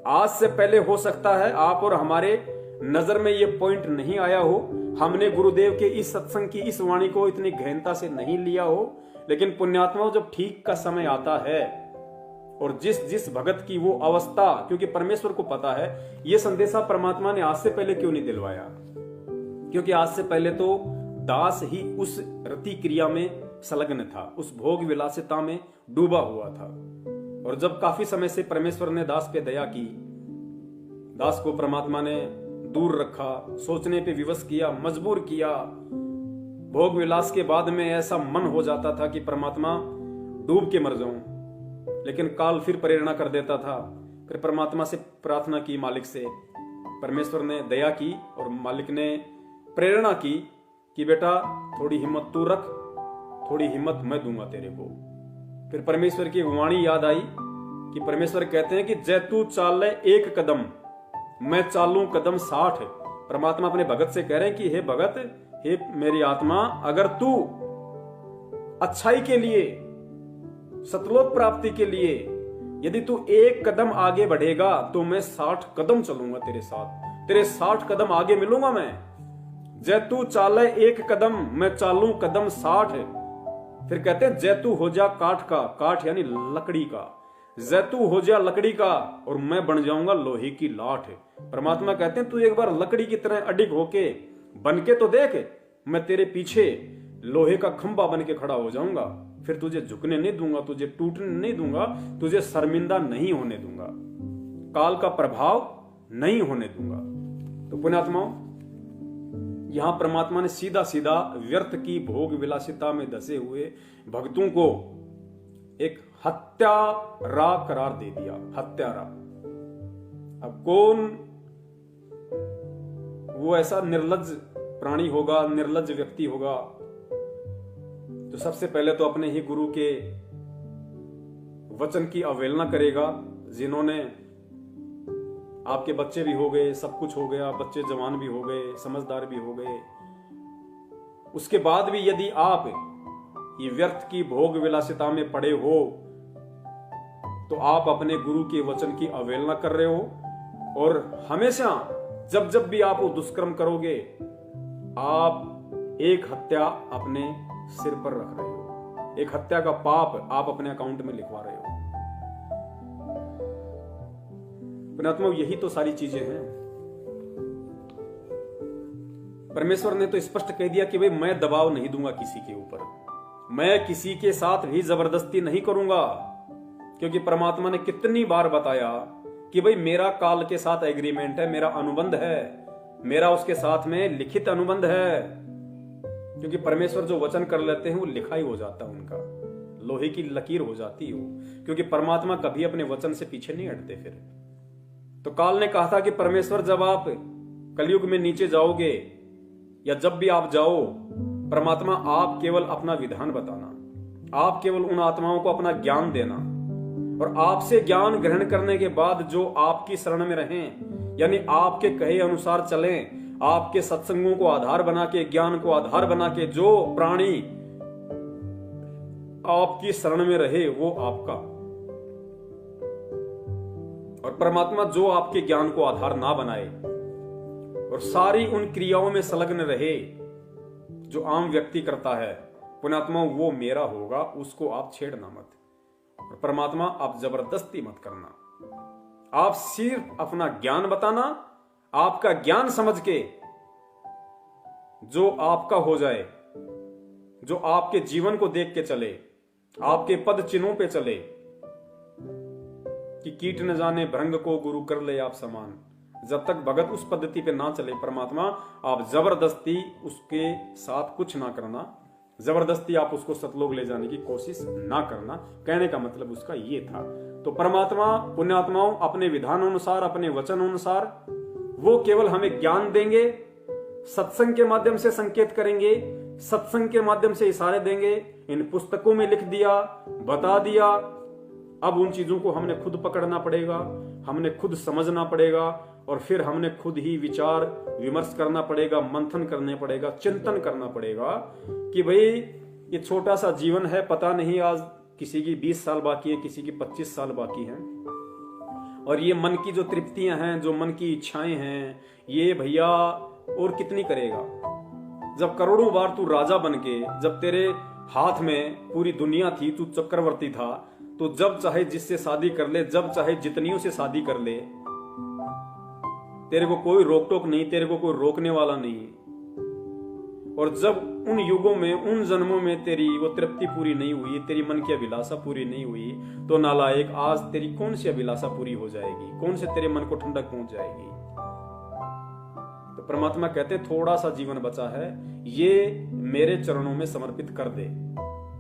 आज से पहले हो सकता है आप और हमारे नजर में ये पॉइंट नहीं आया हो, हमने गुरुदेव के इस सत्संग की इस वाणी को इतनी गहनता से नहीं लिया हो, लेकिन पुण्यात्माओं, जब ठीक का समय आता है और जिस भगत की वो अवस्था, क्योंकि परमेश्वर को पता है ये संदेशा परमात्मा ने आज से पहले क्यों नहीं दिलवाया, क्योंकि आज से पहले तो दास ही उस रति क्रिया में संलग्न था, उस भोग विलासिता में डूबा हुआ था। और जब काफी समय से परमेश्वर ने दास पे दया की, दास को परमात्मा ने दूर रखा, सोचने पे विवश किया, मजबूर किया, भोग विलास के बाद में ऐसा मन हो जाता था कि परमात्मा डूब के मर जाऊं, लेकिन काल फिर प्रेरणा कर देता था। फिर परमात्मा से प्रार्थना की, मालिक से, परमेश्वर ने दया की और मालिक ने प्रेरणा की कि बेटा थोड़ी हिम्मत तू रख, थोड़ी हिम्मत मैं दूंगा तेरे को। फिर परमेश्वर की वाणी याद आई कि परमेश्वर कहते हैं कि जय तू चाले एक कदम, मैं चालूं कदम 60। परमात्मा अपने भगत से कह रहे हैं कि हे भगत, हे मेरी आत्मा, अगर तू अच्छाई के लिए, सतलोक प्राप्ति के लिए यदि तू एक कदम आगे बढ़ेगा तो मैं 60 कदम चलूंगा तेरे साथ, तेरे 60 कदम आगे मिलूंगा मैं। जय तू चाले एक कदम, मैं चालूं कदम 60। फिर कहते हैं जय तू हो जा काठ का, काठ यानी लकड़ी का, जय तू हो जा लकड़ी का और मैं बन जाऊंगा लोहे की लाठ। परमात्मा कहते हैं तू एक बार लकड़ी की तरह अडिग होके बन के तो देख, मैं तेरे पीछे लोहे का खंभा बन के खड़ा हो जाऊंगा, फिर तुझे झुकने नहीं दूंगा, तुझे टूटने नहीं दूंगा, तुझे शर्मिंदा नहीं होने दूंगा, काल का प्रभाव नहीं होने दूंगा। तो पुण्यात्माओं, यहां परमात्मा ने सीधा सीधा व्यर्थ की भोग विलासिता में धसे हुए भक्तों को एक हत्यारा करार दे दिया, हत्यारा। अब कौन वो ऐसा निर्लज्ज प्राणी होगा, निर्लज्ज व्यक्ति होगा तो सबसे पहले तो अपने ही गुरु के वचन की अवहेलना करेगा, जिन्होंने आपके बच्चे भी हो गए, सब कुछ हो गया, बच्चे जवान भी हो गए, समझदार भी हो गए, उसके बाद भी यदि आप ये व्यर्थ की भोग विलासिता में पड़े हो तो आप अपने गुरु के वचन की अवहेलना कर रहे हो। और हमेशा जब जब भी आप वो दुष्कर्म करोगे, आप एक हत्या अपने सिर पर रख रहे हो, एक हत्या का पाप आप अपने अकाउंट में लिखवा रहे हो। पुण्यात्मा, यही तो सारी चीजें हैं। परमेश्वर ने तो स्पष्ट कह दिया कि भाई मैं दबाव नहीं दूंगा किसी के ऊपर, मैं किसी के साथ भी जबरदस्ती नहीं करूंगा, क्योंकि परमात्मा ने कितनी बार बताया कि भाई मेरा काल के साथ एग्रीमेंट है, मेरा अनुबंध है, मेरा उसके साथ में लिखित अनुबंध है। क्योंकि परमेश्वर जो वचन कर लेते हैं वो लिखा ही हो जाता है, उनका लोहे की लकीर हो जाती है वो, क्योंकि परमात्मा कभी अपने वचन से पीछे नहीं हटते। फिर तो काल ने कहा था कि परमेश्वर जब आप कलयुग में नीचे जाओगे या जब भी आप जाओ, परमात्मा आप केवल अपना विधान बताना, आप केवल उन आत्माओं को अपना ज्ञान देना, और आपसे ज्ञान ग्रहण करने के बाद जो आपकी शरण में रहें, यानी आपके कहे अनुसार चलें, आपके सत्संगों को आधार बना के, ज्ञान को आधार बना के जो प्राणी आपकी शरण में रहे वो आपका, और परमात्मा जो आपके ज्ञान को आधार ना बनाए और सारी उन क्रियाओं में संलग्न रहे जो आम व्यक्ति करता है, पुण्यात्मा वो मेरा होगा, उसको आप छेड़ना मत। और परमात्मा आप जबरदस्ती मत करना, आप सिर्फ अपना ज्ञान बताना, आपका ज्ञान समझ के जो आपका हो जाए, जो आपके जीवन को देख के चले, आपके पद चिन्हों पे चले, कि कीट न जाने भृंग को गुरु कर ले आप समान। जब तक भगत उस पद्धति पे ना चले परमात्मा, आप जबरदस्ती उसके साथ कुछ ना करना, जबरदस्ती आप उसको सतलोक ले जाने की कोशिश ना करना। कहने का मतलब उसका ये था। तो परमात्मा पुण्यात्माओं अपने विधान अनुसार, अपने वचन अनुसार वो केवल हमें ज्ञान देंगे, सत्संग के माध्यम से संकेत करेंगे, सत्संग के माध्यम से इशारे देंगे। इन पुस्तकों में लिख दिया, बता दिया, अब उन चीजों को हमने खुद पकड़ना पड़ेगा, हमने खुद समझना पड़ेगा, और फिर हमने खुद ही विचार विमर्श करना पड़ेगा, मंथन करने पड़ेगा, चिंतन करना पड़ेगा कि भाई ये छोटा सा जीवन है, पता नहीं आज किसी की 20 साल बाकी है, किसी की 25 साल बाकी है, और ये मन की जो तृप्तियां हैं, जो मन की इच्छाएं हैं, ये भैया और कितनी करेगा। जब करोड़ों बार तू राजा बन के, जब तेरे हाथ में पूरी दुनिया थी, तू चक्रवर्ती था, तो जब चाहे जिससे शादी कर ले, जब चाहे जितनियों से शादी कर ले, तेरे को कोई रोक टोक नहीं, तेरे को कोई रोकने वाला नहीं। और जब उन युगों में, उन जन्मों में तेरी वो तृप्ति पूरी नहीं हुई, तेरी मन की अभिलाषा पूरी नहीं हुई, तो नालायक आज तेरी कौन सी अभिलाषा पूरी हो जाएगी, कौन से तेरे मन को ठंडक पहुंच जाएगी। तो परमात्मा कहते हैं थोड़ा सा जीवन बचा है, ये मेरे चरणों में समर्पित कर दे।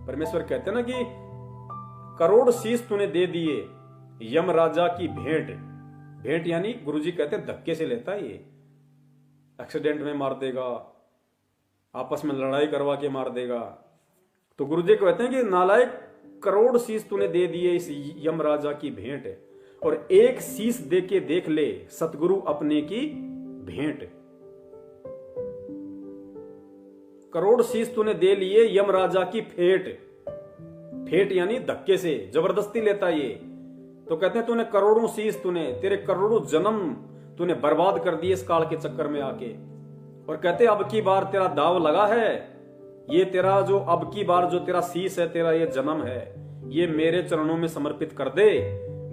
परमेश्वर कहते हैं ना कि करोड़ शीश तूने दे दिए, यम राजा की भेंट। भेंट यानी गुरुजी कहते हैं धक्के से लेता है, ये एक्सीडेंट में मार देगा, आपस में लड़ाई करवा के मार देगा। तो गुरुजी कहते हैं कि नालायक करोड़ शीश तूने दे दिए इस यम राजा की भेंट, और एक शीश दे के देख ले सतगुरु अपने की भेंट। करोड़ शीश तूने दे लिए यम राजा की फेट। फेट यानी धक्के से, जबरदस्ती लेता ये। तो कहते हैं तूने करोड़ों शीश, तूने तेरे करोड़ों जन्म तूने बर्बाद कर दिए इस काल के चक्कर में आके। और कहते अब की बार तेरा दाव लगा है, ये तेरा जो अब की बार जो तेरा शीश है, तेरा ये जन्म है, ये मेरे चरणों में समर्पित कर दे।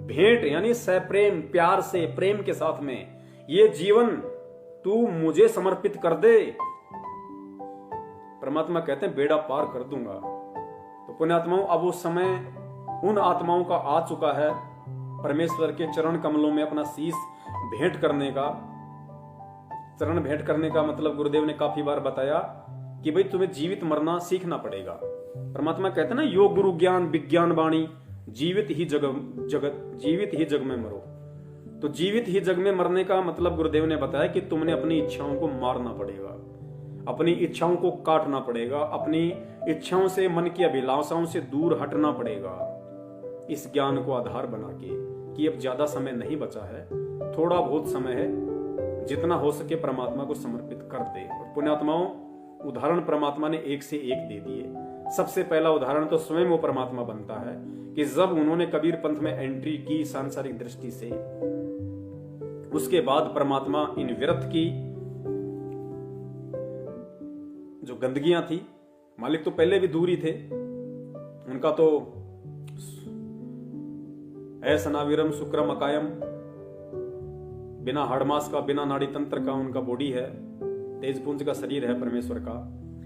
भेंट यानी सप्रेम, प्यार से, प्रेम के साथ में ये जीवन तू मुझे समर्पित कर दे। परमात्मा कहते हैं बेड़ा पार कर दूंगा। तो पुण्यात्माओं अब वो समय उन आत्माओं का आ चुका है परमेश्वर के चरण कमलों में अपना शीश भेंट करने का। चरण भेंट करने का मतलब गुरुदेव ने काफी बार बताया कि भाई तुम्हें जीवित मरना सीखना पड़ेगा। परमात्मा कहते हैं ना योग गुरु ज्ञान विज्ञान वाणी, जीवित ही जग में मरो। तो जीवित ही जग में मरने का मतलब गुरुदेव ने बताया कि तुमने अपनी इच्छाओं को मारना पड़ेगा, अपनी इच्छाओं को काटना पड़ेगा, अपनी इच्छाओं से, मन की अभिलाषाओं से दूर हटना पड़ेगा, इस ज्ञान को आधार बना के कि अब ज्यादा समय नहीं बचा है, थोड़ा बहुत समय है, जितना हो सके परमात्मा को समर्पित कर दे। और पुण्यात्माओं उदाहरण परमात्मा ने एक से एक दे दिए। सबसे पहला उदाहरण तो स्वयं वो परमात्मा बनता है कि जब उन्होंने कबीर पंथ में एंट्री की सांसारिक दृष्टि से, उसके बाद परमात्मा इन व्यर्थ की जो गंदगियां थी, मालिक तो पहले भी दूर ही थे, उनका तो सनाविरम शुक्रम अकायम, बिना हाड़मास का, बिना नाड़ी तंत्र का उनका बॉडी है, तेजपुंज का शरीर है परमेश्वर का।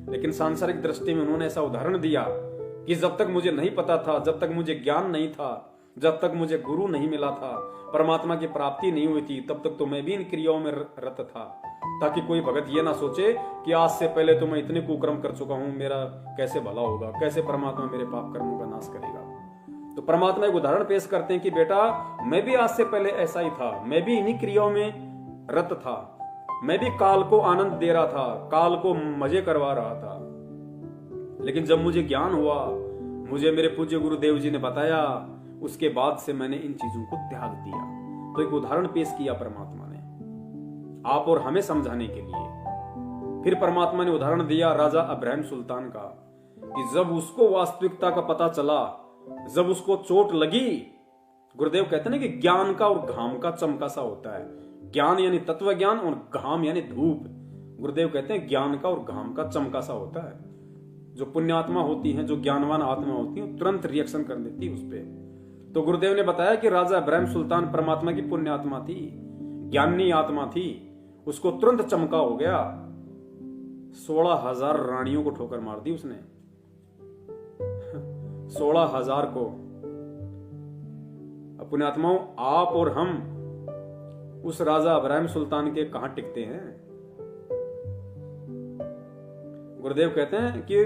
लेकिन सांसारिक दृष्टि में उन्होंने ऐसा उदाहरण दिया कि जब तक मुझे नहीं पता था, जब तक मुझे ज्ञान नहीं था, जब तक मुझे गुरु नहीं मिला था, परमात्मा की प्राप्ति नहीं हुई थी, तब तक तो मैं भी इन क्रियाओं में रत था, ताकि कोई भगत ये ना सोचे कि आज से पहले तो मैं इतने कुकर्म कर चुका हूं, मेरा कैसे भला होगा, कैसे परमात्मा मेरे पाप कर्मों का नाश करेगा। तो परमात्मा एक उदाहरण पेश करते हैं कि बेटा, मैं भी आज से पहले ऐसा ही था, मैं भी इन्हीं क्रियाओं में रत था, मैं भी काल को आनंद दे रहा था, काल को मजे करवा रहा था। लेकिन जब मुझे ज्ञान हुआ, मुझे मेरे पूज्य गुरुदेव जी ने बताया, उसके बाद से मैंने इन चीजों को त्याग दिया। तो एक उदाहरण पेश किया परमात्मा ने आप और हमें समझाने के लिए। फिर परमात्मा ने उदाहरण दिया राजा अब्राहम सुल्तान का, कि जब उसको वास्तविकता का पता चला, जब उसको चोट लगी, गुरुदेव कहते हैं कि ज्ञान का और घाम का चमका सा होता है। ज्ञान यानी तत्व ज्ञान और घाम यानी धूप। गुरुदेव कहते हैं ज्ञान का और घाम का चमका सा होता है। जो पुण्यात्मा होती हैं, जो ज्ञानवान आत्मा होती है, तुरंत रिएक्शन कर देती है उस पर। तो गुरुदेव ने बताया कि राजा इब्राहिम सुल्तान परमात्मा की पुण्यात्मा थी, ज्ञानी आत्मा थी, उसको तुरंत चमका हो गया। 16,000 रानियों को ठोकर मार दी उसने, 16,000 को। पुण्यात्माओं, आप और हम उस राजा इब्राहिम सुल्तान के कहां टिकते हैं? गुरुदेव कहते हैं कि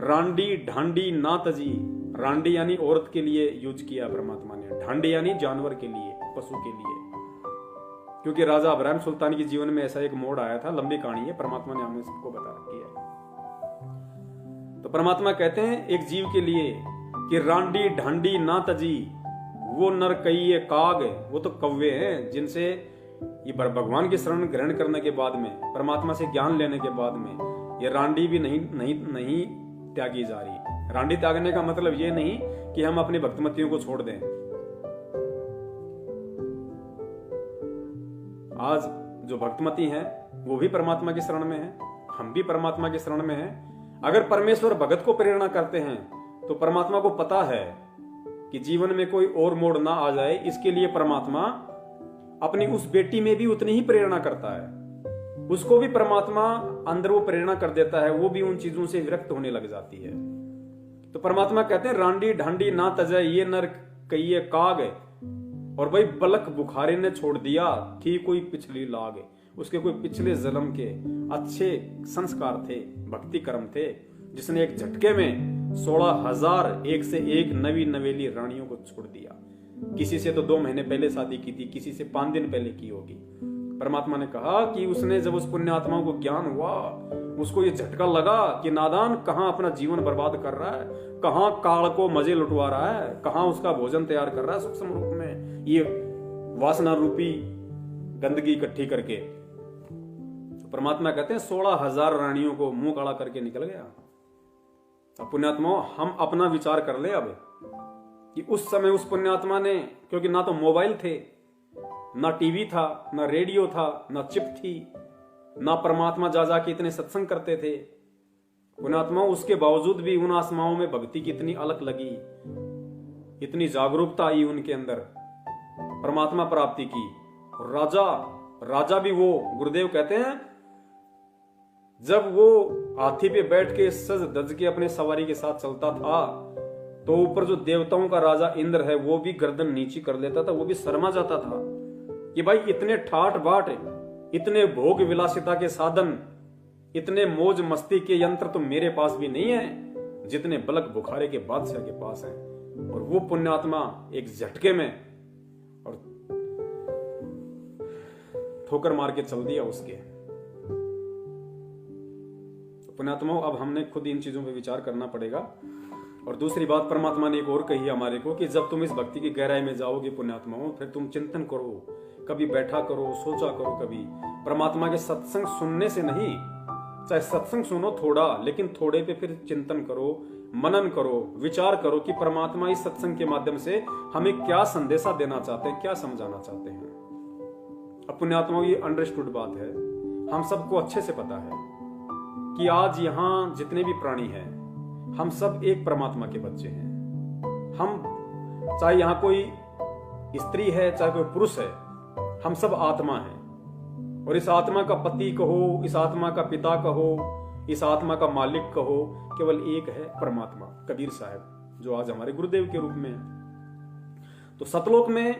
रांडी ढांडी ना तजी। रांडी यानी औरत के लिए यूज किया परमात्मा ने, ढांडी यानी जानवर के लिए, पशु के लिए। क्योंकि राजा इब्राहिम सुल्तान के जीवन में ऐसा एक मोड़ आया था, लंबी कहानी है, परमात्मा ने हमें सबको बता रखी है। तो परमात्मा कहते हैं एक जीव के लिए कि रांडी ढांडी ना तजी, वो नर कई काग, वो तो कौवे हैं जिनसे ये भगवान की शरण ग्रहण करने के बाद में, परमात्मा से ज्ञान लेने के बाद में, ये रांडी भी नहीं त्यागी जा रही। रांडी त्यागने का मतलब ये नहीं कि हम अपनी भक्तिमतियों को छोड़ दें। आज जो भक्तिमती हैं वो भी परमात्मा की शरण में हैं, हम भी परमात्मा की शरण में हैं। अगर परमेश्वर भगत को प्रेरणा करते हैं तो परमात्मा को पता है कि जीवन में कोई और मोड़ ना आ जाए, इसके लिए परमात्मा अपनी उस बेटी में भी उतनी ही प्रेरणा करता है। उसको भी परमात्मा अंदर वो प्रेरणा कर देता है, वो भी उन चीजों से विरक्त होने लग जाती है। तो परमात्मा कहते हैं रांडी ढांडी ना तजय, ये नर कहिए काग। और भाई बलक बुखारी ने छोड़ दिया, थी कोई पिछली लाग, उसके कोई पिछले जन्म के अच्छे संस्कार थे, भक्ति कर्म थे, जिसने एक झटके में 16,000 एक से एक नवी नवेली रानियों को छोड़ दिया। किसी से तो 2 महीने पहले शादी की थी, किसी से 5 दिन पहले की होगी। परमात्मा ने कहा कि उसने जब उस पुण्यात्मा को ज्ञान हुआ, उसको ये झटका लगा कि नादान कहां अपना जीवन बर्बाद कर रहा है, कहां काल को मजे लुटवा रहा है, कहां उसका भोजन तैयार कर रहा है सूक्ष्म रूप में, ये वासना रूपी गंदगी इकट्ठी करके। तो परमात्मा कहते हैं 16,000 रानियों को मुंह काला करके निकल गया। अब पुण्यात्मा हम अपना विचार कर ले अब कि उस समय उस पुण्यात्मा ने, क्योंकि ना तो मोबाइल थे, ना टीवी था, ना रेडियो था, ना चिप थी, ना परमात्मा जा के इतने सत्संग करते थे, पुण्यात्मा उसके बावजूद भी उन आत्माओं में भक्ति की इतनी अलख लगी, इतनी जागरूकता आई उनके अंदर परमात्मा प्राप्ति की। राजा भी वो, गुरुदेव कहते हैं जब वो हाथी पे बैठ के सज धज के अपने सवारी के साथ चलता था, तो ऊपर जो देवताओं का राजा इंद्र है वो भी गर्दन नीची कर लेता था, वो भी शर्मा जाता था कि भाई इतने ठाट बाट, इतने भोग विलासिता के साधन, इतने मौज मस्ती के यंत्र तो मेरे पास भी नहीं है जितने बलक बुखारे के बादशाह के पास है। और वो पुण्यात्मा एक झटके में और ठोकर मार के चल दिया उसके। तो पुण्यात्माओं, अब हमने खुद इन चीजों पे विचार करना पड़ेगा। और दूसरी बात परमात्मा ने एक और कही हमारे को कि जब तुम इस भक्ति की गहराई में जाओगे पुण्यात्माओं, फिर तुम चिंतन करो, कभी बैठा करो, सोचा करो, कभी परमात्मा के सत्संग सुनने से नहीं, चाहे सत्संग सुनो थोड़ा, लेकिन थोड़े पे फिर चिंतन करो, मनन करो, विचार करो कि परमात्मा इस सत्संग के माध्यम से हमें क्या संदेशा देना चाहते हैं, क्या समझाना चाहते हैं। अब पुण्यात्माओं, ये अंडरस्टूड बात है, हम सबको अच्छे से पता है कि आज यहां जितने भी प्राणी हैं, हम सब एक परमात्मा के बच्चे हैं। हम चाहे यहां कोई स्त्री है, चाहे कोई पुरुष है, हम सब आत्मा हैं, और इस आत्मा का पति कहो, इस आत्मा का पिता कहो, इस आत्मा का मालिक कहो, केवल एक है परमात्मा, कबीर साहब, जो आज हमारे गुरुदेव के रूप में है। तो सतलोक में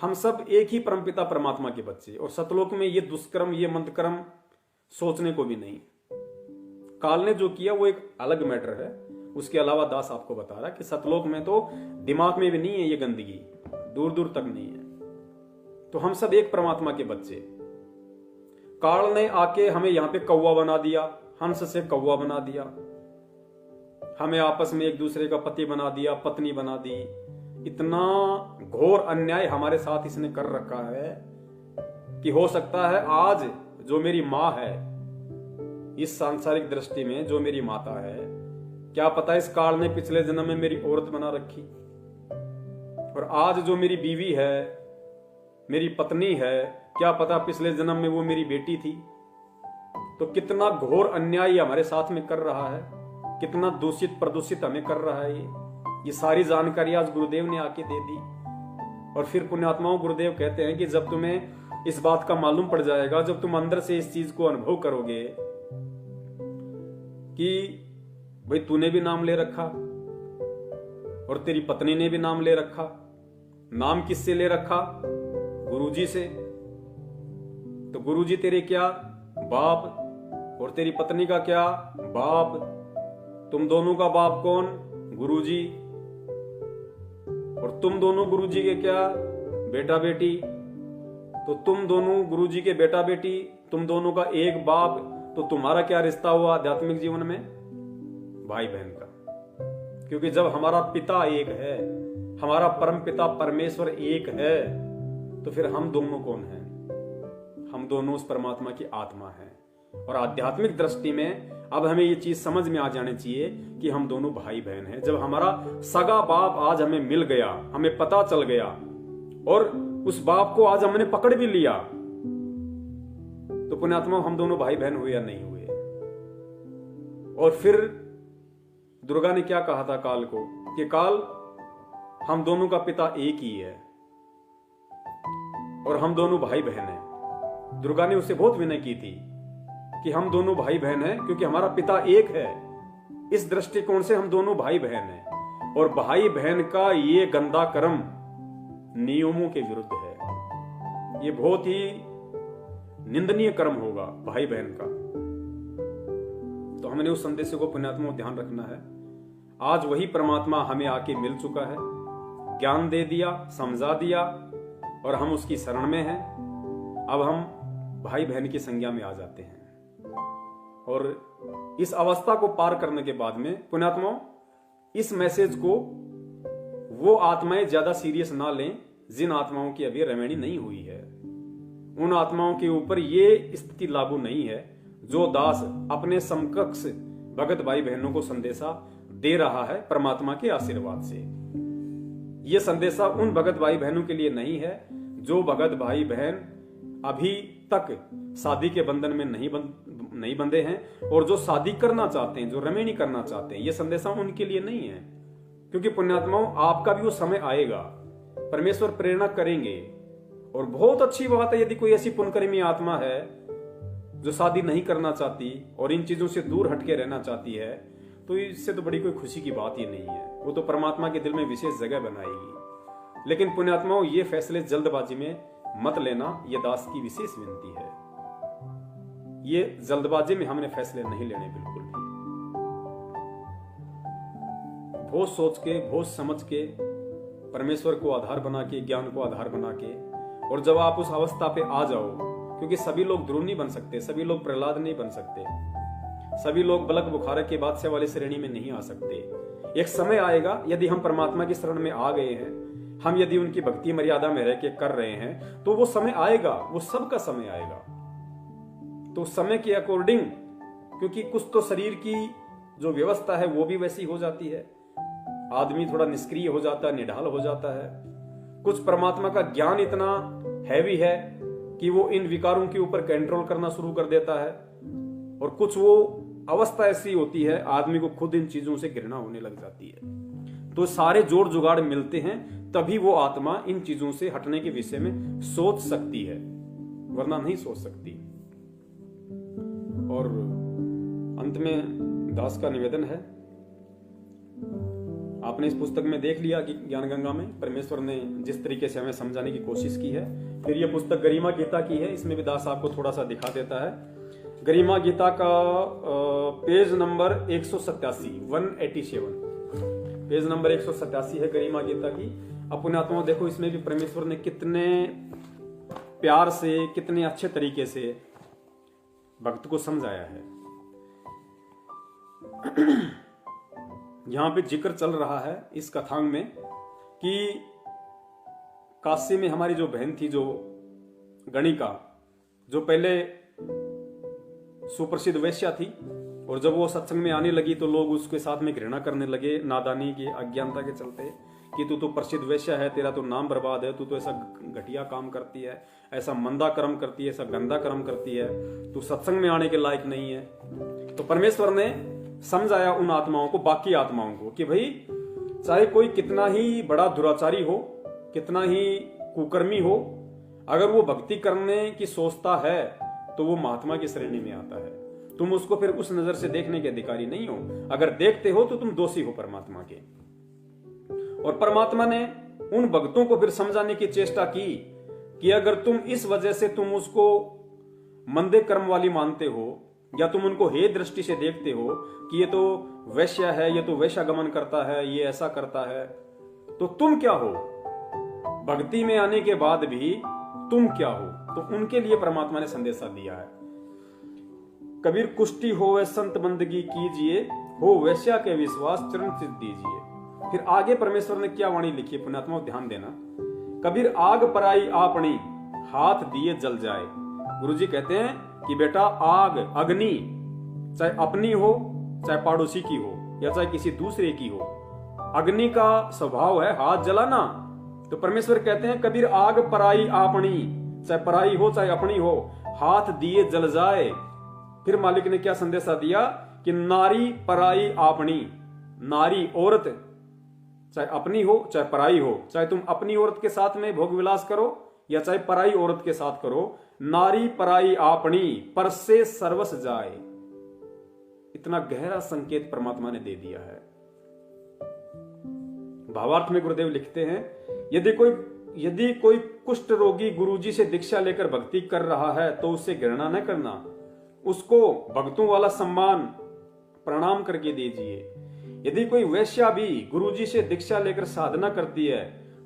हम सब एक ही परमपिता परमात्मा के बच्चे, और सतलोक में ये दुष्कर्म, ये मंदकर्म सोचने को भी नहीं। काल ने जो किया वो एक अलग मैटर है, उसके अलावा दास आपको बता रहा है कि सतलोक में तो दिमाग में भी नहीं है ये गंदगी, दूर दूर तक नहीं है। तो हम सब एक परमात्मा के बच्चे। काल ने आके हमें यहां पे कौवा बना दिया, हंस से कौवा बना दिया, हमें आपस में एक दूसरे का पति बना दिया, पत्नी बना दी। इतना घोर अन्याय हमारे साथ इसने कर रखा है कि हो सकता है आज जो मेरी माँ है, इस सांसारिक दृष्टि में जो मेरी माता है, क्या पता इस काल ने पिछले जन्म में मेरी औरत बना रखी, और आज जो मेरी बीवी है, मेरी पत्नी है, क्या पता पिछले जन्म में वो मेरी बेटी थी। तो कितना घोर अन्याय हमारे साथ में कर रहा है, कितना दूषित प्रदूषित हमें कर रहा है। ये सारी जानकारी आज गुरुदेव ने आके दे दी। और फिर पुण्यात्माओं, गुरुदेव कहते हैं कि जब तुम्हें इस बात का मालूम पड़ जाएगा, जब तुम अंदर से इस चीज को अनुभव करोगे कि भाई तूने भी नाम ले रखा और तेरी पत्नी ने भी नाम ले रखा। नाम किससे ले रखा? गुरुजी से। तो गुरुजी तेरे क्या बाप, और तेरी पत्नी का क्या बाप। तुम दोनों का बाप कौन? गुरुजी। और तुम दोनों गुरुजी के क्या बेटा बेटी। तो तुम दोनों गुरुजी के बेटा बेटी, तुम दोनों का एक बाप। तो तुम्हारा क्या रिश्ता हुआ आध्यात्मिक जीवन में? भाई बहन का। क्योंकि जब हमारा पिता एक है, हमारा परम पिता परमेश्वर एक है, तो फिर हम दोनों कौन हैं? हम दोनों उस परमात्मा की आत्मा हैं। और आध्यात्मिक दृष्टि में अब हमें ये चीज समझ में आ जानी चाहिए कि हम दोनों भाई बहन हैं। जब हमारा सगा बाप आज हमें मिल गया, हमें पता चल गया, और उस बाप को आज हमने पकड़ भी लिया, तो पुण्यात्मा हम दोनों भाई बहन हुए या नहीं हुए? और फिर दुर्गा ने क्या कहा था काल को कि काल, हम दोनों का पिता एक ही है और हम दोनों भाई बहन हैं। दुर्गा ने उससे बहुत विनय की थी कि हम दोनों भाई बहन हैं क्योंकि हमारा पिता एक है। इस दृष्टिकोण से हम दोनों भाई बहन हैं। और भाई बहन का ये गंदा कर्म नियमों के विरुद्ध है। ये बहुत ही निंदनीय कर्म होगा भाई बहन का। तो हमने उस संदेश को पुण्यात्मा ध्यान रखना है। आज वही परमात्मा हमें आके मिल चुका है, ज्ञान दे दिया, समझा दिया, और हम उसकी शरण में हैं। अब हम भाई बहन की संज्ञा में आ जाते हैं। और इस अवस्था को पार करने के बाद में पुण्यात्माओं, इस मैसेज को वो आत्माएं ज्यादा सीरियस ना लें जिन आत्माओं की अभी रमैनी नहीं हुई है। उन आत्माओं के ऊपर ये स्थिति लागू नहीं है जो दास अपने समकक्ष भगत भाई बहनों को संदेशा दे रहा है परमात्मा के आशीर्वाद से। यह संदेशा उन भगत भाई बहनों के लिए नहीं है जो भगत भाई बहन अभी तक शादी के बंधन में नहीं बंधे हैं और जो शादी करना चाहते हैं, जो रमैनी करना चाहते हैं। यह संदेशा उनके लिए नहीं है, क्योंकि पुण्यात्माओं आपका भी वो समय आएगा, परमेश्वर प्रेरणा करेंगे। और बहुत अच्छी बात है यदि कोई ऐसी पुण्यकर्मी आत्मा है जो शादी नहीं करना चाहती और इन चीजों से दूर हटके रहना चाहती है, तो इससे तो बड़ी कोई खुशी की बात ही नहीं है। वो तो परमात्मा के दिल में विशेष जगह बनाएगी। लेकिन पुण्यात्माओं, ये फैसले जल्दबाजी में मत लेना, यह दास की विशेष विनती है। ये जल्दबाजी में हमने फैसले नहीं लेने बिल्कुल भी। बहुत सोच के, बहुत समझ के, परमेश्वर को आधार बना के, ज्ञान को आधार बना के, और जब आप उस अवस्था पे आ जाओ, क्योंकि सभी लोग ध्रुव नहीं बन सकते, सभी लोग प्रहलाद नहीं बन सकते, सभी लोग बलक बुखार के बादशाह वाली श्रेणी में नहीं आ सकते। एक समय आएगा, यदि हम परमात्मा की शरण में आ गए हैं, हम यदि उनकी भक्ति मर्यादा में रह के कर रहे हैं, तो वो समय आएगा, वो सबका समय आएगा। तो समय के अकॉर्डिंग, क्योंकि कुछ तो शरीर की जो व्यवस्था है वो भी वैसी हो जाती है, आदमी थोड़ा निष्क्रिय हो जाता है, निढाल हो जाता है। कुछ परमात्मा का ज्ञान इतना हैवी है कि वो इन विकारों के ऊपर कंट्रोल करना शुरू कर देता है, और कुछ वो अवस्था ऐसी होती है आदमी को खुद इन चीजों से घृणा होने लग जाती है। तो सारे जोड़ जुगाड़ मिलते हैं तभी वो आत्मा इन चीजों से हटने के विषय में सोच सकती है, वरना नहीं सोच सकती। और अंत में दास का निवेदन है, आपने इस पुस्तक में देख लिया कि ज्ञान गंगा में परमेश्वर ने जिस तरीके से हमें समझाने की कोशिश की है। फिर यह पुस्तक गरिमा गीता की है, इसमें भी दास आपको थोड़ा सा दिखा देता है। गरिमा गीता का पेज नंबर 187, 187, पेज नंबर 187 है गरिमा गीता की। अपने आत्मा देखो, इसमें भी परमेश्वर ने कितने प्यार से, कितने अच्छे तरीके से भक्त को समझाया है। यहां पे जिक्र चल रहा है इस कथांग में कि काशी में हमारी जो बहन थी, जो गणिका, जो पहले सुप्रसिद्ध वेश्या थी, और जब वो सत्संग में आने लगी तो लोग उसके साथ में घृणा करने लगे, नादानी की, अज्ञानता के चलते, कि तू तो प्रसिद्ध वेश्या है, तेरा तो नाम बर्बाद है, तू तो ऐसा घटिया काम करती है, ऐसा मंदा कर्म करती है, ऐसा गंदा कर्म करती है, तू सत्संग में आने के लायक नहीं है। तो परमेश्वर ने समझाया उन आत्माओं को, बाकी आत्माओं को, कि भाई चाहे कोई कितना ही बड़ा दुराचारी हो, कितना ही कुकर्मी हो, अगर वो भक्ति करने की सोचता है तो वो महात्मा की श्रेणी में आता है। तुम उसको फिर उस नजर से देखने के अधिकारी नहीं हो। अगर देखते हो तो तुम दोषी हो परमात्मा के। और परमात्मा ने उन भक्तों को फिर समझाने की चेष्टा की कि अगर तुम इस वजह से तुम उसको मंदे कर्म वाली मानते हो, या तुम उनको हे दृष्टि से देखते हो कि ये तो वैश्या है, ये तो वैश्यागमन करता है, ये ऐसा करता है, तो तुम क्या हो? भक्ति में आने के बाद भी तुम क्या हो? तो उनके लिए परमात्मा ने संदेशा दिया है। कबीर कुष्टी हो वे संत बंदगी कीजिए, हो वैश्या के विश्वास चरण चित दीजिए। फिर आगे परमेश्वर ने क्या वाणी लिखी है, पुण्यात्मा ध्यान देना। कबीर आग पराई आपनी, हाथ दिए जल जाए। गुरुजी कहते हैं कि बेटा आग, अग्नि, चाहे अपनी हो, चाहे पड़ोसी की हो, या चाहे किसी दूसरे की हो, अग्नि का स्वभाव है हाथ जलाना। तो परमेश्वर कहते हैं कबीर आग पराई आपनी, चाहे पराई हो चाहे अपनी हो, हाथ दिए जल जाए। फिर मालिक ने क्या संदेशा दिया कि नारी पराई आपनी, नारी औरत, चाहे अपनी हो चाहे पराई हो, चाहे तुम अपनी औरत के साथ में भोग विलास करो या चाहे पराई औरत के साथ करो, नारी पराई आपनी, पर से सर्वस जाए। इतना गहरा संकेत परमात्मा ने दे दिया है। भावार्थ में गुरुदेव लिखते हैं, यदि कोई कुष्ठ रोगी गुरुजी से दीक्षा लेकर भक्ति कर रहा है तो उससे घृणा न करना, उसको भक्तों वाला सम्मान प्रणाम करके दीजिए। यदि कोई वैश्या भी गुरुजी से दीक्षा लेकर साधना करती है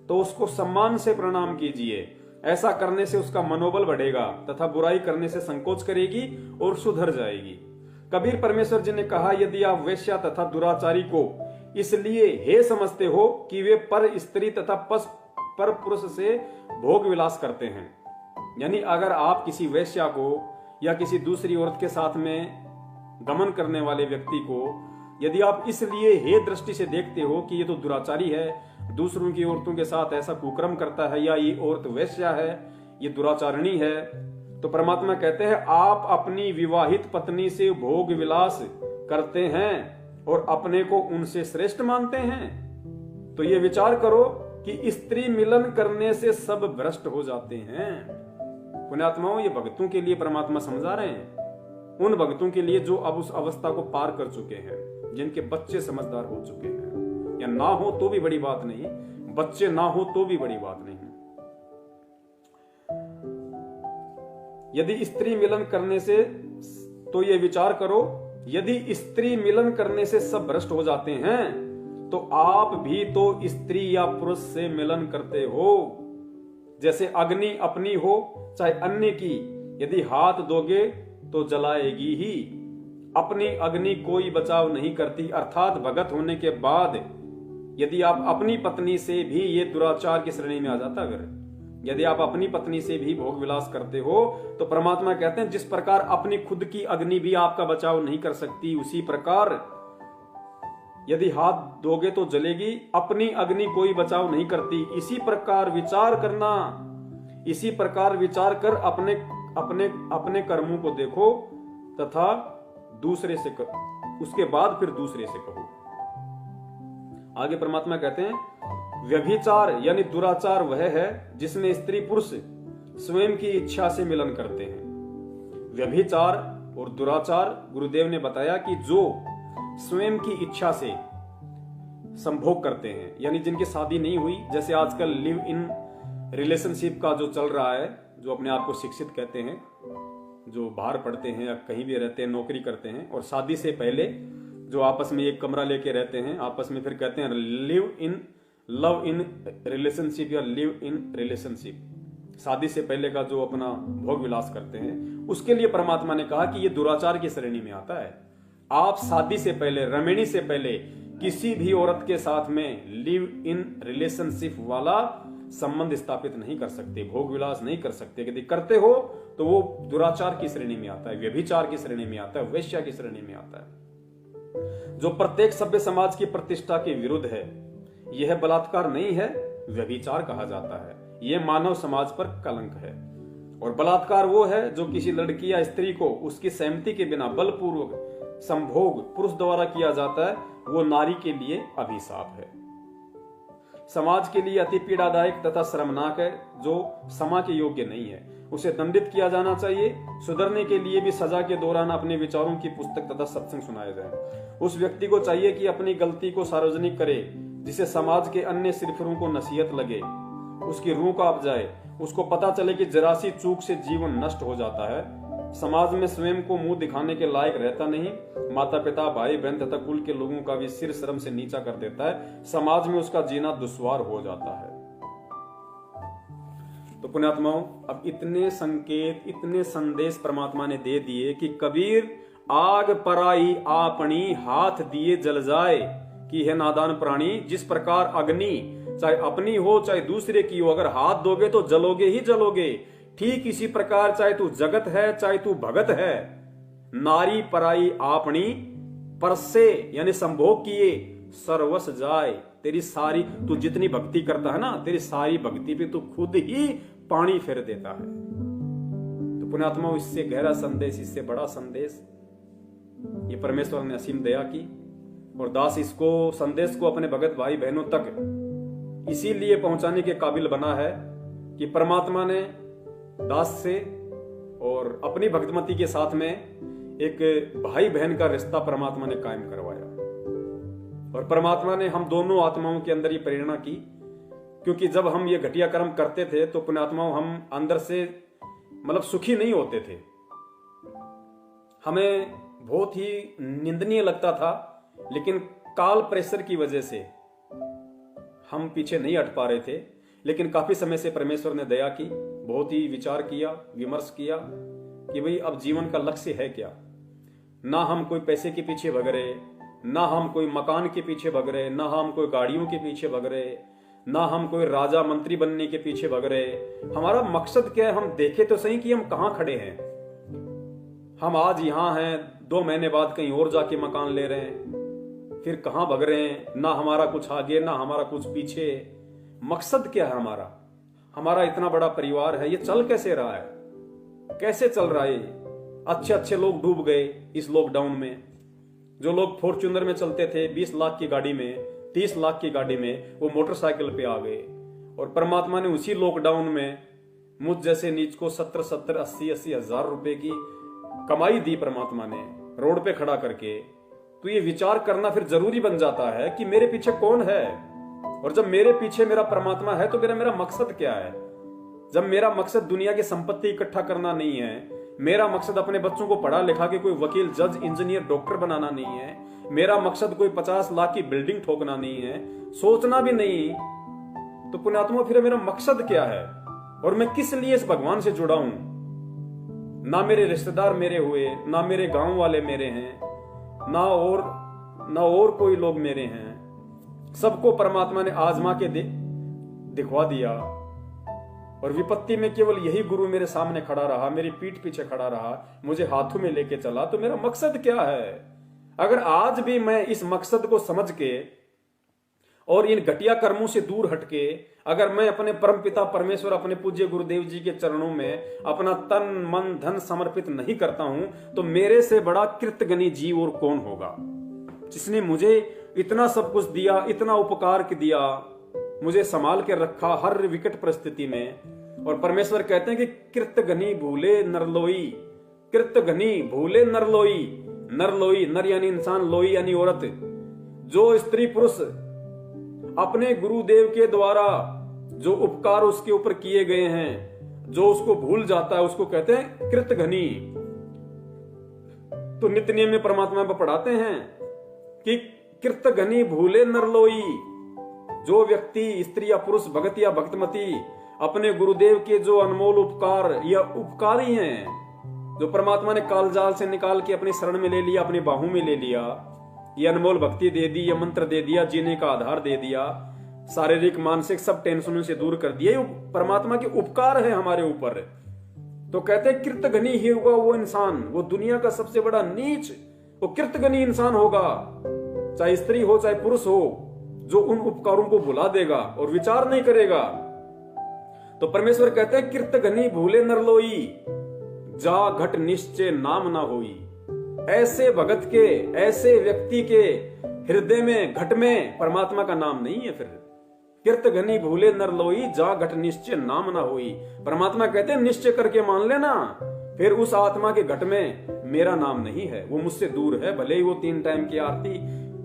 तो उसको सम्मान से प्रणाम कीजिए। ऐसा करने से उसका मनोबल बढ़ेगा तथा बुराई करने से संकोच करेगी और सुधर जाएगी। कबीर परमेश्वर जी ने कहा, यदि आप वैश्या तथा दुराचारी को इसलिए हे समझते हो कि वे पर स्त्री तथा पर पुरुष से भोग विलास करते हैं, यानी अगर आप किसी वैश्या को या किसी दूसरी औरत के साथ में गमन करने वाले व्यक्ति को यदि आप इसलिए हे दृष्टि से देखते हो कि ये तो दुराचारी है, दूसरों की औरतों के साथ ऐसा कुकर्म करता है, या ये औरत वैश्या है, ये दुराचारणी है, तो परमात्मा कहते हैं आप अपनी विवाहित पत्नी से भोग विलास करते हैं और अपने को उनसे श्रेष्ठ मानते हैं। तो ये विचार करो कि स्त्री मिलन करने से सब भ्रष्ट हो जाते हैं। पुण्यात्माओं, ये भक्तों के लिए परमात्मा समझा रहे हैं, उन भक्तों के लिए जो अब उस अवस्था को पार कर चुके हैं, जिनके बच्चे समझदार हो चुके हैं, या ना हो तो भी बड़ी बात नहीं, बच्चे ना हो तो भी बड़ी बात नहीं। यदि स्त्री मिलन करने से, तो ये विचार करो, यदि स्त्री मिलन करने से सब भ्रष्ट हो जाते हैं तो आप भी तो स्त्री या पुरुष से मिलन करते हो। जैसे अग्नि अपनी हो चाहे अन्य की, यदि हाथ दोगे तो जलाएगी ही। अपनी अग्नि कोई बचाव नहीं करती, अर्थात भगत होने के बाद यदि आप अपनी पत्नी से भी, ये दुराचार की श्रेणी में आ जाता, अगर यदि आप अपनी पत्नी से भी भोग विलास करते हो तो परमात्मा कहते हैं जिस प्रकार अपनी खुद की अग्नि भी आपका बचाव नहीं कर सकती, उसी प्रकार यदि हाथ दोगे तो जलेगी, अपनी अग्नि कोई बचाव नहीं करती। इसी प्रकार विचार करना, इसी प्रकार विचार कर अपने अपने अपने कर्मों को देखो तथा दूसरे से कहो, उसके बाद फिर दूसरे से कहो। आगे परमात्मा कहते हैं व्यभिचार यानी दुराचार वह है जिसमें स्त्री पुरुष स्वयं की इच्छा से मिलन करते हैं। व्यभिचार और दुराचार गुरुदेव ने बताया कि जो स्वयं की इच्छा से संभोग करते हैं, यानी जिनकी शादी नहीं हुई, जैसे आजकल लिव इन रिलेशनशिप का जो चल रहा है, जो अपने आप को शिक्षित कहते हैं, जो बाहर पढ़ते हैं या कहीं भी रहते हैं, नौकरी करते हैं, और शादी से पहले जो आपस में एक कमरा लेके रहते हैं, आपस में फिर कहते हैं लव इन रिलेशनशिप या लिव इन रिलेशनशिप। शादी से पहले का जो अपना भोग विलास करते हैं, उसके लिए परमात्मा ने कहा कि ये दुराचार की श्रेणी में आता है। आप शादी से पहले, रमणी से पहले किसी भी औरत के साथ में लिव इन रिलेशनशिप वाला संबंध स्थापित नहीं कर सकते, भोग विलास नहीं कर सकते। यदि करते हो तो वो दुराचार की श्रेणी में आता है, व्यभिचार की श्रेणी में आता है, वेश्या की श्रेणी में आता है, जो प्रत्येक सभ्य समाज की प्रतिष्ठा के विरुद्ध है। यह बलात्कार नहीं है, व्यभिचार कहा जाता है। यह मानव समाज पर कलंक है। और बलात्कार वो है जो किसी लड़की या स्त्री को उसकी सहमति के बिना बलपूर्वक संभोग पुरुष द्वारा किया जाता है, वो नारी के लिए अभिशाप है, समाज के लिए अति पीड़ादायक तथा शर्मनाक है, जो क्षमा के योग्य नहीं है। उसे दंडित किया जाना चाहिए। सुधरने के लिए भी सजा के दौरान अपने विचारों की पुस्तक तथा सत्संग सुनाए जाए। उस व्यक्ति को चाहिए कि अपनी गलती को सार्वजनिक करे, जिसे समाज के अन्य सिरफिरों को नसीहत लगे, उसकी रूह कांप जाए, उसको पता चले कि जरा सी चूक से जीवन नष्ट हो जाता है। समाज में स्वयं को मुंह दिखाने के लायक रहता नहीं, माता पिता, भाई बहन तथा कुल के लोगों का भी सिर शर्म से नीचा कर देता है। समाज में उसका जीना दुश्वार हो जाता है। तो पुण्यात्माओं, अब इतने संकेत, इतने संदेश परमात्मा ने दे दिए कि कबीर आग पराई आपनी हाथ दिए जल जाए कि है नादान प्राणी। जिस प्रकार अग्नि चाहे अपनी हो चाहे दूसरे की हो, अगर हाथ दोगे तो जलोगे ही जलोगे, ठीक इसी प्रकार चाहे तू जगत है चाहे तू भगत है, नारी पराई आपनी परसे यानी संभोग किए सर्वस जाए। तेरी सारी, तू जितनी भक्ति करता है ना, तेरी सारी भक्ति पे तू खुद ही पानी फेर देता है। तो पुण्यात्मा, इससे गहरा संदेश, इससे बड़ा संदेश ये परमेश्वर ने असीम दया की, और दास इसको संदेश को अपने भगत भाई बहनों तक इसीलिए पहुंचाने के काबिल बना है कि परमात्मा ने दास से और अपनी भक्तमती के साथ में एक भाई बहन का रिश्ता परमात्मा ने कायम करवाया। और परमात्मा ने हम दोनों आत्माओं के अंदर ये प्रेरणा की, क्योंकि जब हम ये घटिया कर्म करते थे तो पुण्यात्माओं हम अंदर से मतलब सुखी नहीं होते थे, हमें बहुत ही निंदनीय लगता था, लेकिन काल प्रेशर की वजह से हम पीछे नहीं हट पा रहे थे। लेकिन काफी समय से परमेश्वर ने दया की, बहुत ही विचार किया, विमर्श किया कि भाई अब जीवन का लक्ष्य है क्या। ना हम कोई पैसे के पीछे भग रहे, ना हम कोई मकान के पीछे भग रहे, ना हम कोई गाड़ियों के पीछे भग रहे, ना हम कोई राजा मंत्री बनने के पीछे भग रहे। हमारा मकसद क्या है, हम देखे तो सही कि हम कहां खड़े हैं। हम आज यहां हैं, 2 महीने बाद कहीं और जाके मकान ले रहे हैं, फिर कहां भग रहे हैं। ना हमारा कुछ आगे, ना हमारा कुछ पीछे। मकसद क्या है हमारा? हमारा इतना बड़ा परिवार है, ये चल कैसे रहा है, कैसे चल रहा है? अच्छे अच्छे लोग डूब गए इस लॉकडाउन में। जो लोग फॉर्च्यूनर में चलते थे 20 लाख की गाड़ी में, 30 लाख की गाड़ी में, वो मोटरसाइकिल पे आ गए। और परमात्मा ने उसी लॉकडाउन में मुझ जैसे नीच को 70-70, 80-80 हजार रुपए की कमाई दी परमात्मा ने, रोड पे खड़ा करके। तो ये विचार करना फिर जरूरी बन जाता है कि मेरे पीछे कौन है, और जब मेरे पीछे मेरा परमात्मा है तो मेरा मकसद क्या है। जब मेरा मकसद दुनिया की संपत्ति इकट्ठा करना नहीं है, मेरा मकसद अपने बच्चों को पढ़ा लिखा के कोई वकील, जज, इंजीनियर, डॉक्टर बनाना नहीं है, मेरा मकसद कोई 50 लाख की बिल्डिंग ठोकना नहीं है, सोचना भी नहीं, तो पुण्यात्मा फिर मेरा मकसद क्या है और मैं किस लिए इस भगवान से जुड़ा हूं। ना मेरे रिश्तेदार मेरे हुए, ना मेरे गांव वाले मेरे हैं, ना और कोई लोग मेरे हैं। सबको परमात्मा ने आजमा के दिखवा दिया, और विपत्ति में केवल यही गुरु मेरे सामने खड़ा रहा, मेरी पीठ पीछे खड़ा रहा, मुझे हाथों में लेके चला। तो मेरा मकसद क्या है? अगर आज भी मैं इस मकसद को समझ के और इन घटिया कर्मों से दूर हटके अगर मैं अपने परम पिता परमेश्वर, अपने पूज्य गुरुदेव जी के चरणों में अपना तन मन धन समर्पित नहीं करता हूं, तो मेरे से बड़ा कृतज्ञ जीव और कौन होगा, जिसने मुझे इतना सब कुछ दिया, इतना उपकार दिया, मुझे संभाल के रखा हर विकट परिस्थिति में। और परमेश्वर कहते हैं कि कृत घनी भूले नरलोई, कृत घनी भूले नरलोई। नरलोई, नर यानी इंसान, लोई यानी औरत। जो स्त्री पुरुष अपने गुरुदेव के द्वारा जो उपकार उसके ऊपर किए गए हैं, जो उसको भूल जाता है, उसको कहते हैं कृत घनी। तो नित्य नियम में परमात्मा को पढ़ाते हैं कि कृत घनी भूले नरलोई। जो व्यक्ति, स्त्री या पुरुष, भगत या भक्तमती अपने गुरुदेव के जो अनमोल उपकार या उपकारी हैं, जो परमात्मा ने कालजाल से निकाल के अपनी शरण में ले लिया, अपनी बाहों में ले लिया, ये अनमोल भक्ति दे दी, ये मंत्र दे दिया, जीने का आधार दे दिया, शारीरिक मानसिक सब टेंशनों से दूर कर दिया, परमात्मा के उपकार है हमारे ऊपर। तो कहते हैं कृतघ्नी ही होगा वो इंसान, वो दुनिया का सबसे बड़ा नीच वो कृतघ्नी इंसान होगा, चाहे स्त्री हो चाहे पुरुष हो, जो उन उपकारों को भुला देगा और विचार नहीं करेगा। तो परमेश्वर कहते हैं कृतघ्नी भूले नरलोई, जा घट निश्चय नाम ना होई। ऐसे भगत के, ऐसे व्यक्ति के हृदय में, घट में परमात्मा का नाम नहीं है। फिर कृतघ्नी भूले नरलोई, जा घट निश्चय नाम ना होई। परमात्मा कहते हैं निश्चय करके मान लेना, फिर उस आत्मा के घट में मेरा नाम नहीं है, वो मुझसे दूर है। भले ही वो 3 टाइम की आरती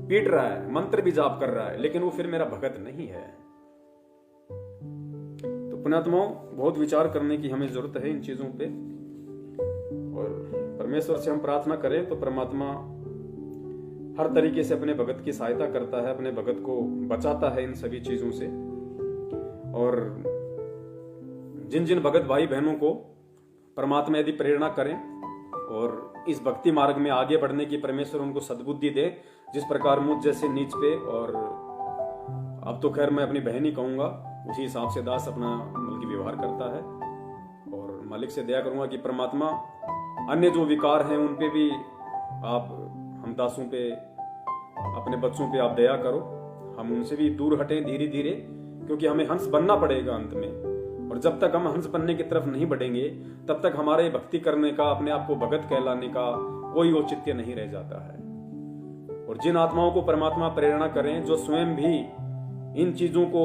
पीट रहा है, मंत्र भी जाप कर रहा है, लेकिन वो फिर मेरा भगत नहीं है। तो पुण्यात्माओं, बहुत विचार करने की हमें जरूरत है इन चीजों पे, और परमेश्वर से हम प्रार्थना करें तो परमात्मा हर तरीके से अपने भगत की सहायता करता है, अपने भगत को बचाता है इन सभी चीजों से। और जिन जिन भगत भाई बहनों को परमात्मा यदि प्रेरणा करें और इस भक्ति मार्ग में आगे बढ़ने की परमेश्वर उनको सद्बुद्धि दे, जिस प्रकार मुझ जैसे नीच पे, और अब तो खैर मैं अपनी बहन ही कहूंगा, उसी हिसाब से दास अपना बल्कि व्यवहार करता है। और मालिक से दया करूंगा कि परमात्मा अन्य जो विकार हैं उन पे भी आप हम दासों पे, अपने बच्चों पे आप दया करो, हम उनसे भी दूर हटें धीरे धीरे, क्योंकि हमें हंस बनना पड़ेगा अंत में। और जब तक हम हंस बनने की तरफ नहीं बढ़ेंगे, तब तक हमारे भक्ति करने का, अपने आप को भगत कहलाने का कोई औचित्य नहीं रह जाता है। और जिन आत्माओं को परमात्मा प्रेरणा करें, जो स्वयं भी इन चीजों को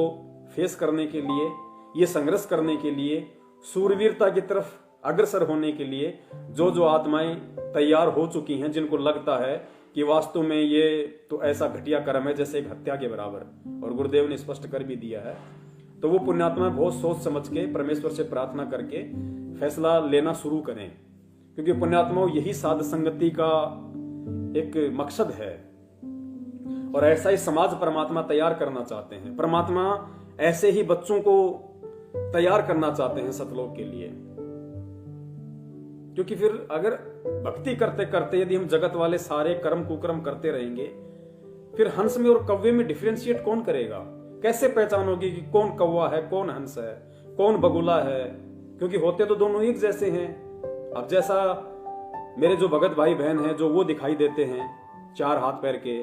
फेस करने के लिए, ये संघर्ष करने के लिए, सूरवीरता की तरफ अग्रसर होने के लिए जो आत्माएं तैयार हो चुकी हैं, जिनको लगता है कि वास्तव में ये तो ऐसा घटिया कर्म है जैसे एक हत्या के बराबर, और गुरुदेव ने स्पष्ट कर भी दिया है, तो वो पुण्यात्मा बहुत सोच समझ के परमेश्वर से प्रार्थना करके फैसला लेना शुरू करें। क्योंकि पुण्यात्माओं, यही साध संगति का एक मकसद है, और ऐसा ही समाज परमात्मा तैयार करना चाहते हैं। परमात्मा ऐसे ही बच्चों को तैयार करना चाहते हैं सतलोक के लिए। क्योंकि फिर अगर भक्ति करते करते यदि हम जगत वाले सारे कर्म कुकर्म करते रहेंगे, फिर हंस में और कौवे में डिफरेंशिएट कौन करेगा? कैसे पहचानोगे कि कौन कौवा है, कौन हंस है, कौन बगुला है? क्योंकि होते तो दोनों एक जैसे हैं। अब जैसा मेरे जो भगत भाई बहन हैं, जो वो दिखाई देते हैं 4 हाथ पैर के,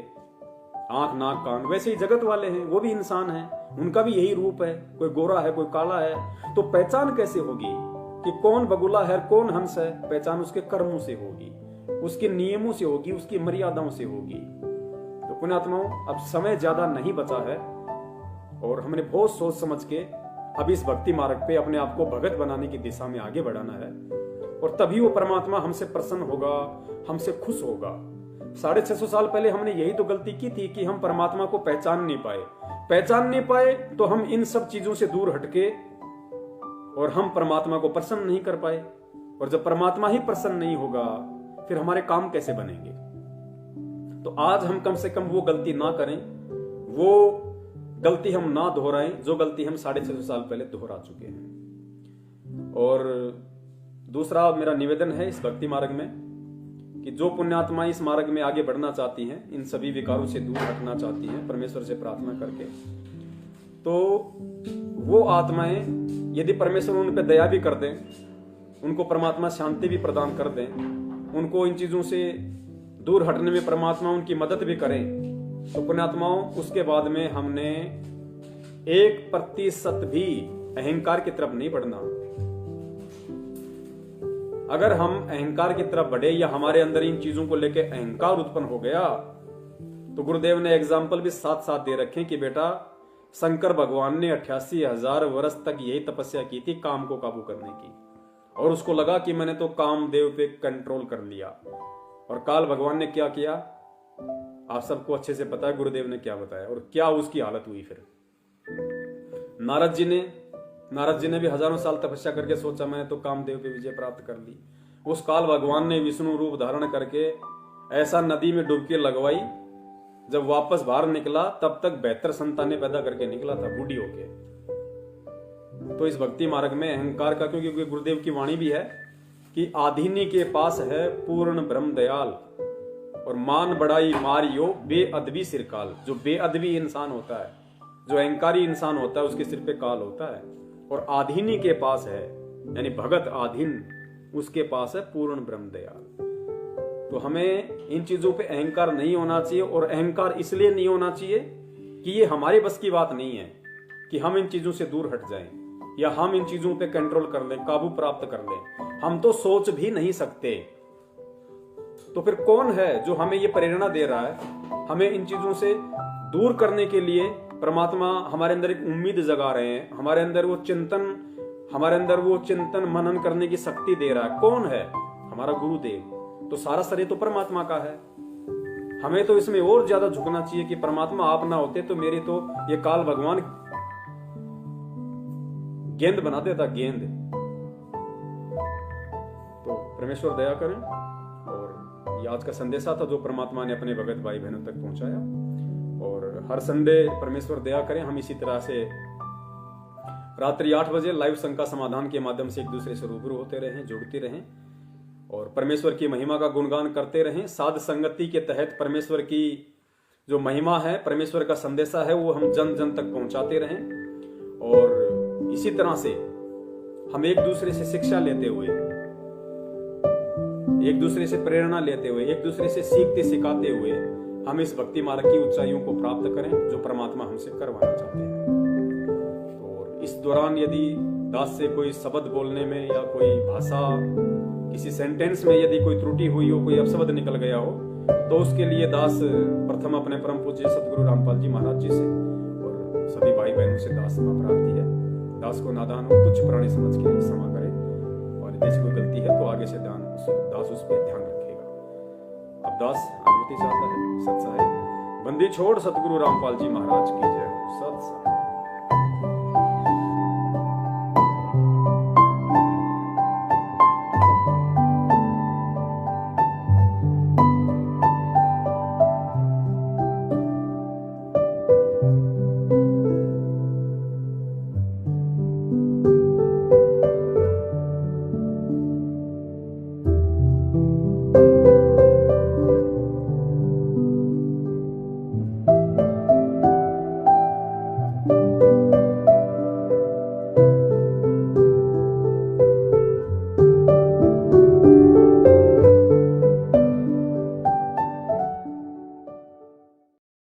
आंख नाक कान, वैसे ही जगत वाले हैं, वो भी इंसान हैं, उनका भी यही रूप है, कोई गोरा है कोई काला है। तो पहचान कैसे होगी कि कौन बगुला है कौन हंस है? पहचान उसके कर्मों से होगी, उसके नियमों से होगी, उसकी मर्यादाओं से होगी। तो पुण्यात्माओं, अब समय ज्यादा नहीं बचा है, और हमने बहुत सोच समझ के अब इस भक्ति मार्ग पे अपने आप को भगत बनाने की दिशा में आगे बढ़ाना है, और तभी वो परमात्मा हमसे प्रसन्न होगा, हमसे खुश होगा। 650 साल पहले हमने यही तो गलती की थी कि हम परमात्मा को पहचान नहीं पाए, तो हम इन सब चीजों से दूर हटके और हम परमात्मा को प्रसन्न नहीं कर पाए। और जब परमात्मा ही प्रसन्न नहीं होगा, फिर हमारे काम कैसे बनेंगे? तो आज हम कम से कम वो गलती ना करें, वो गलती हम ना दोहराएं जो गलती हम 650 साल पहले दोहरा चुके हैं। और दूसरा मेरा निवेदन है इस भक्ति मार्ग में कि जो पुण्यात्मा इस मार्ग में आगे बढ़ना चाहती हैं, इन सभी विकारों से दूर हटना चाहती हैं परमेश्वर से प्रार्थना करके, तो वो आत्माएं यदि परमेश्वर उन पर दया भी कर दें, उनको परमात्मा शांति भी प्रदान कर दें, उनको इन चीजों से दूर हटने में परमात्मा उनकी मदद भी करें, तो पुण्यात्माओं, उसके बाद में हमने 1% भी अहंकार की तरफ नहीं बढ़ना। अगर हम अहंकार की तरफ बढ़े या हमारे अंदर इन चीजों को लेकर अहंकार उत्पन्न हो गया, तो गुरुदेव ने एग्जाम्पल भी साथ साथ दे रखे कि बेटा शंकर भगवान ने 88,000 वर्ष तक यही तपस्या की थी काम को काबू करने की, और उसको लगा कि मैंने तो कामदेव पे कंट्रोल कर लिया। और काल भगवान ने क्या किया, आप सबको अच्छे से पता है गुरुदेव ने क्या बताया और क्या उसकी हालत हुई। फिर नारद जी ने भी हजारों साल तपस्या करके सोचा मैंने तो कामदेव पे विजय प्राप्त कर ली। उस काल भगवान ने विष्णु रूप धारण करके ऐसा नदी में डुबकी लगवाई, जब वापस बाहर निकला तब तक 72 संतानें पैदा करके निकला था बूढ़ी होके। तो इस भक्ति मार्ग में अहंकार का, क्योंकि गुरुदेव की वाणी भी है कि आधीनी के पास है पूर्ण ब्रह्म दयाल, और मान बड़ाई मारियो बेअदबी सिरकाल। जो बेअदबी इंसान होता है, जो अहंकारी इंसान होता है, उसके सिर पे काल होता है। और आधीनी के पास है, यानी भगत आधीन, उसके पास है पूर्ण ब्रह्म दयाल। तो हमें इन चीजों पे अहंकार नहीं होना चाहिए, और अहंकार इसलिए नहीं होना चाहिए कि ये हमारे बस की बात नहीं है कि हम इन चीजों से दूर हट जाएं या हम इन चीजों पे कंट्रोल कर लें, काबू प्राप्त कर लें। हम तो सोच भी नहीं सकते। तो फिर कौन है जो हमें ये प्रेरणा दे रहा है, हमें इन चीजों से दूर करने के लिए? परमात्मा हमारे अंदर एक उम्मीद जगा रहे हैं, हमारे अंदर वो चिंतन मनन करने की शक्ति दे रहा है। कौन है? हमारा गुरुदेव। तो सारा श्रेय तो परमात्मा का है। हमें तो इसमें और ज्यादा झुकना चाहिए कि परमात्मा आप ना होते तो मेरी तो ये काल भगवान गेंद बना देता, गेंद। तो परमेश्वर दया करें। और ये आज का संदेशा था जो परमात्मा ने अपने भगत भाई बहनों तक पहुंचाया। और हर संडे परमेश्वर दया करें हम इसी तरह से रात्रि 8 बजे लाइव शंका समाधान के माध्यम से एक दूसरे से रूबरू होते रहें, जुड़ते रहें और परमेश्वर की महिमा का गुणगान करते रहें। साध संगति के तहत परमेश्वर की जो महिमा है, परमेश्वर का संदेशा है, वो हम जन जन तक पहुंचाते रहें। और इसी तरह से हम एक दूसरे से शिक्षा लेते हुए, एक दूसरे से प्रेरणा लेते हुए, एक दूसरे से सीखते सिखाते हुए हम इस भक्ति मार्ग की ऊंचाइयों को प्राप्त करें जो परमात्मा हमसे करवाना चाहते हैं। और इस दौरान यदि दास से कोई शब्द बोलने में या कोई भाषा, किसी सेंटेंस में यदि कोई त्रुटि हुई हो, कोई अपशब्द निकल गया हो, तो उसके लिए दास प्रथम अपने परम पूज्य सतगुरु रामपाल जी महाराज जी से और सभी भाई बहनों से दास क्षमा प्रार्थी है। दास को नादान हो तुच्छ प्राणी समझ के क्षमा करे, और यदि कोई गलती है तो आगे से दास उस पर ध्यान रखेगा। अब दास अनुमति चाहता है। सत साहिब बंदी छोड़ सतगुरु रामपाल जी महाराज की जय। सत साहिब।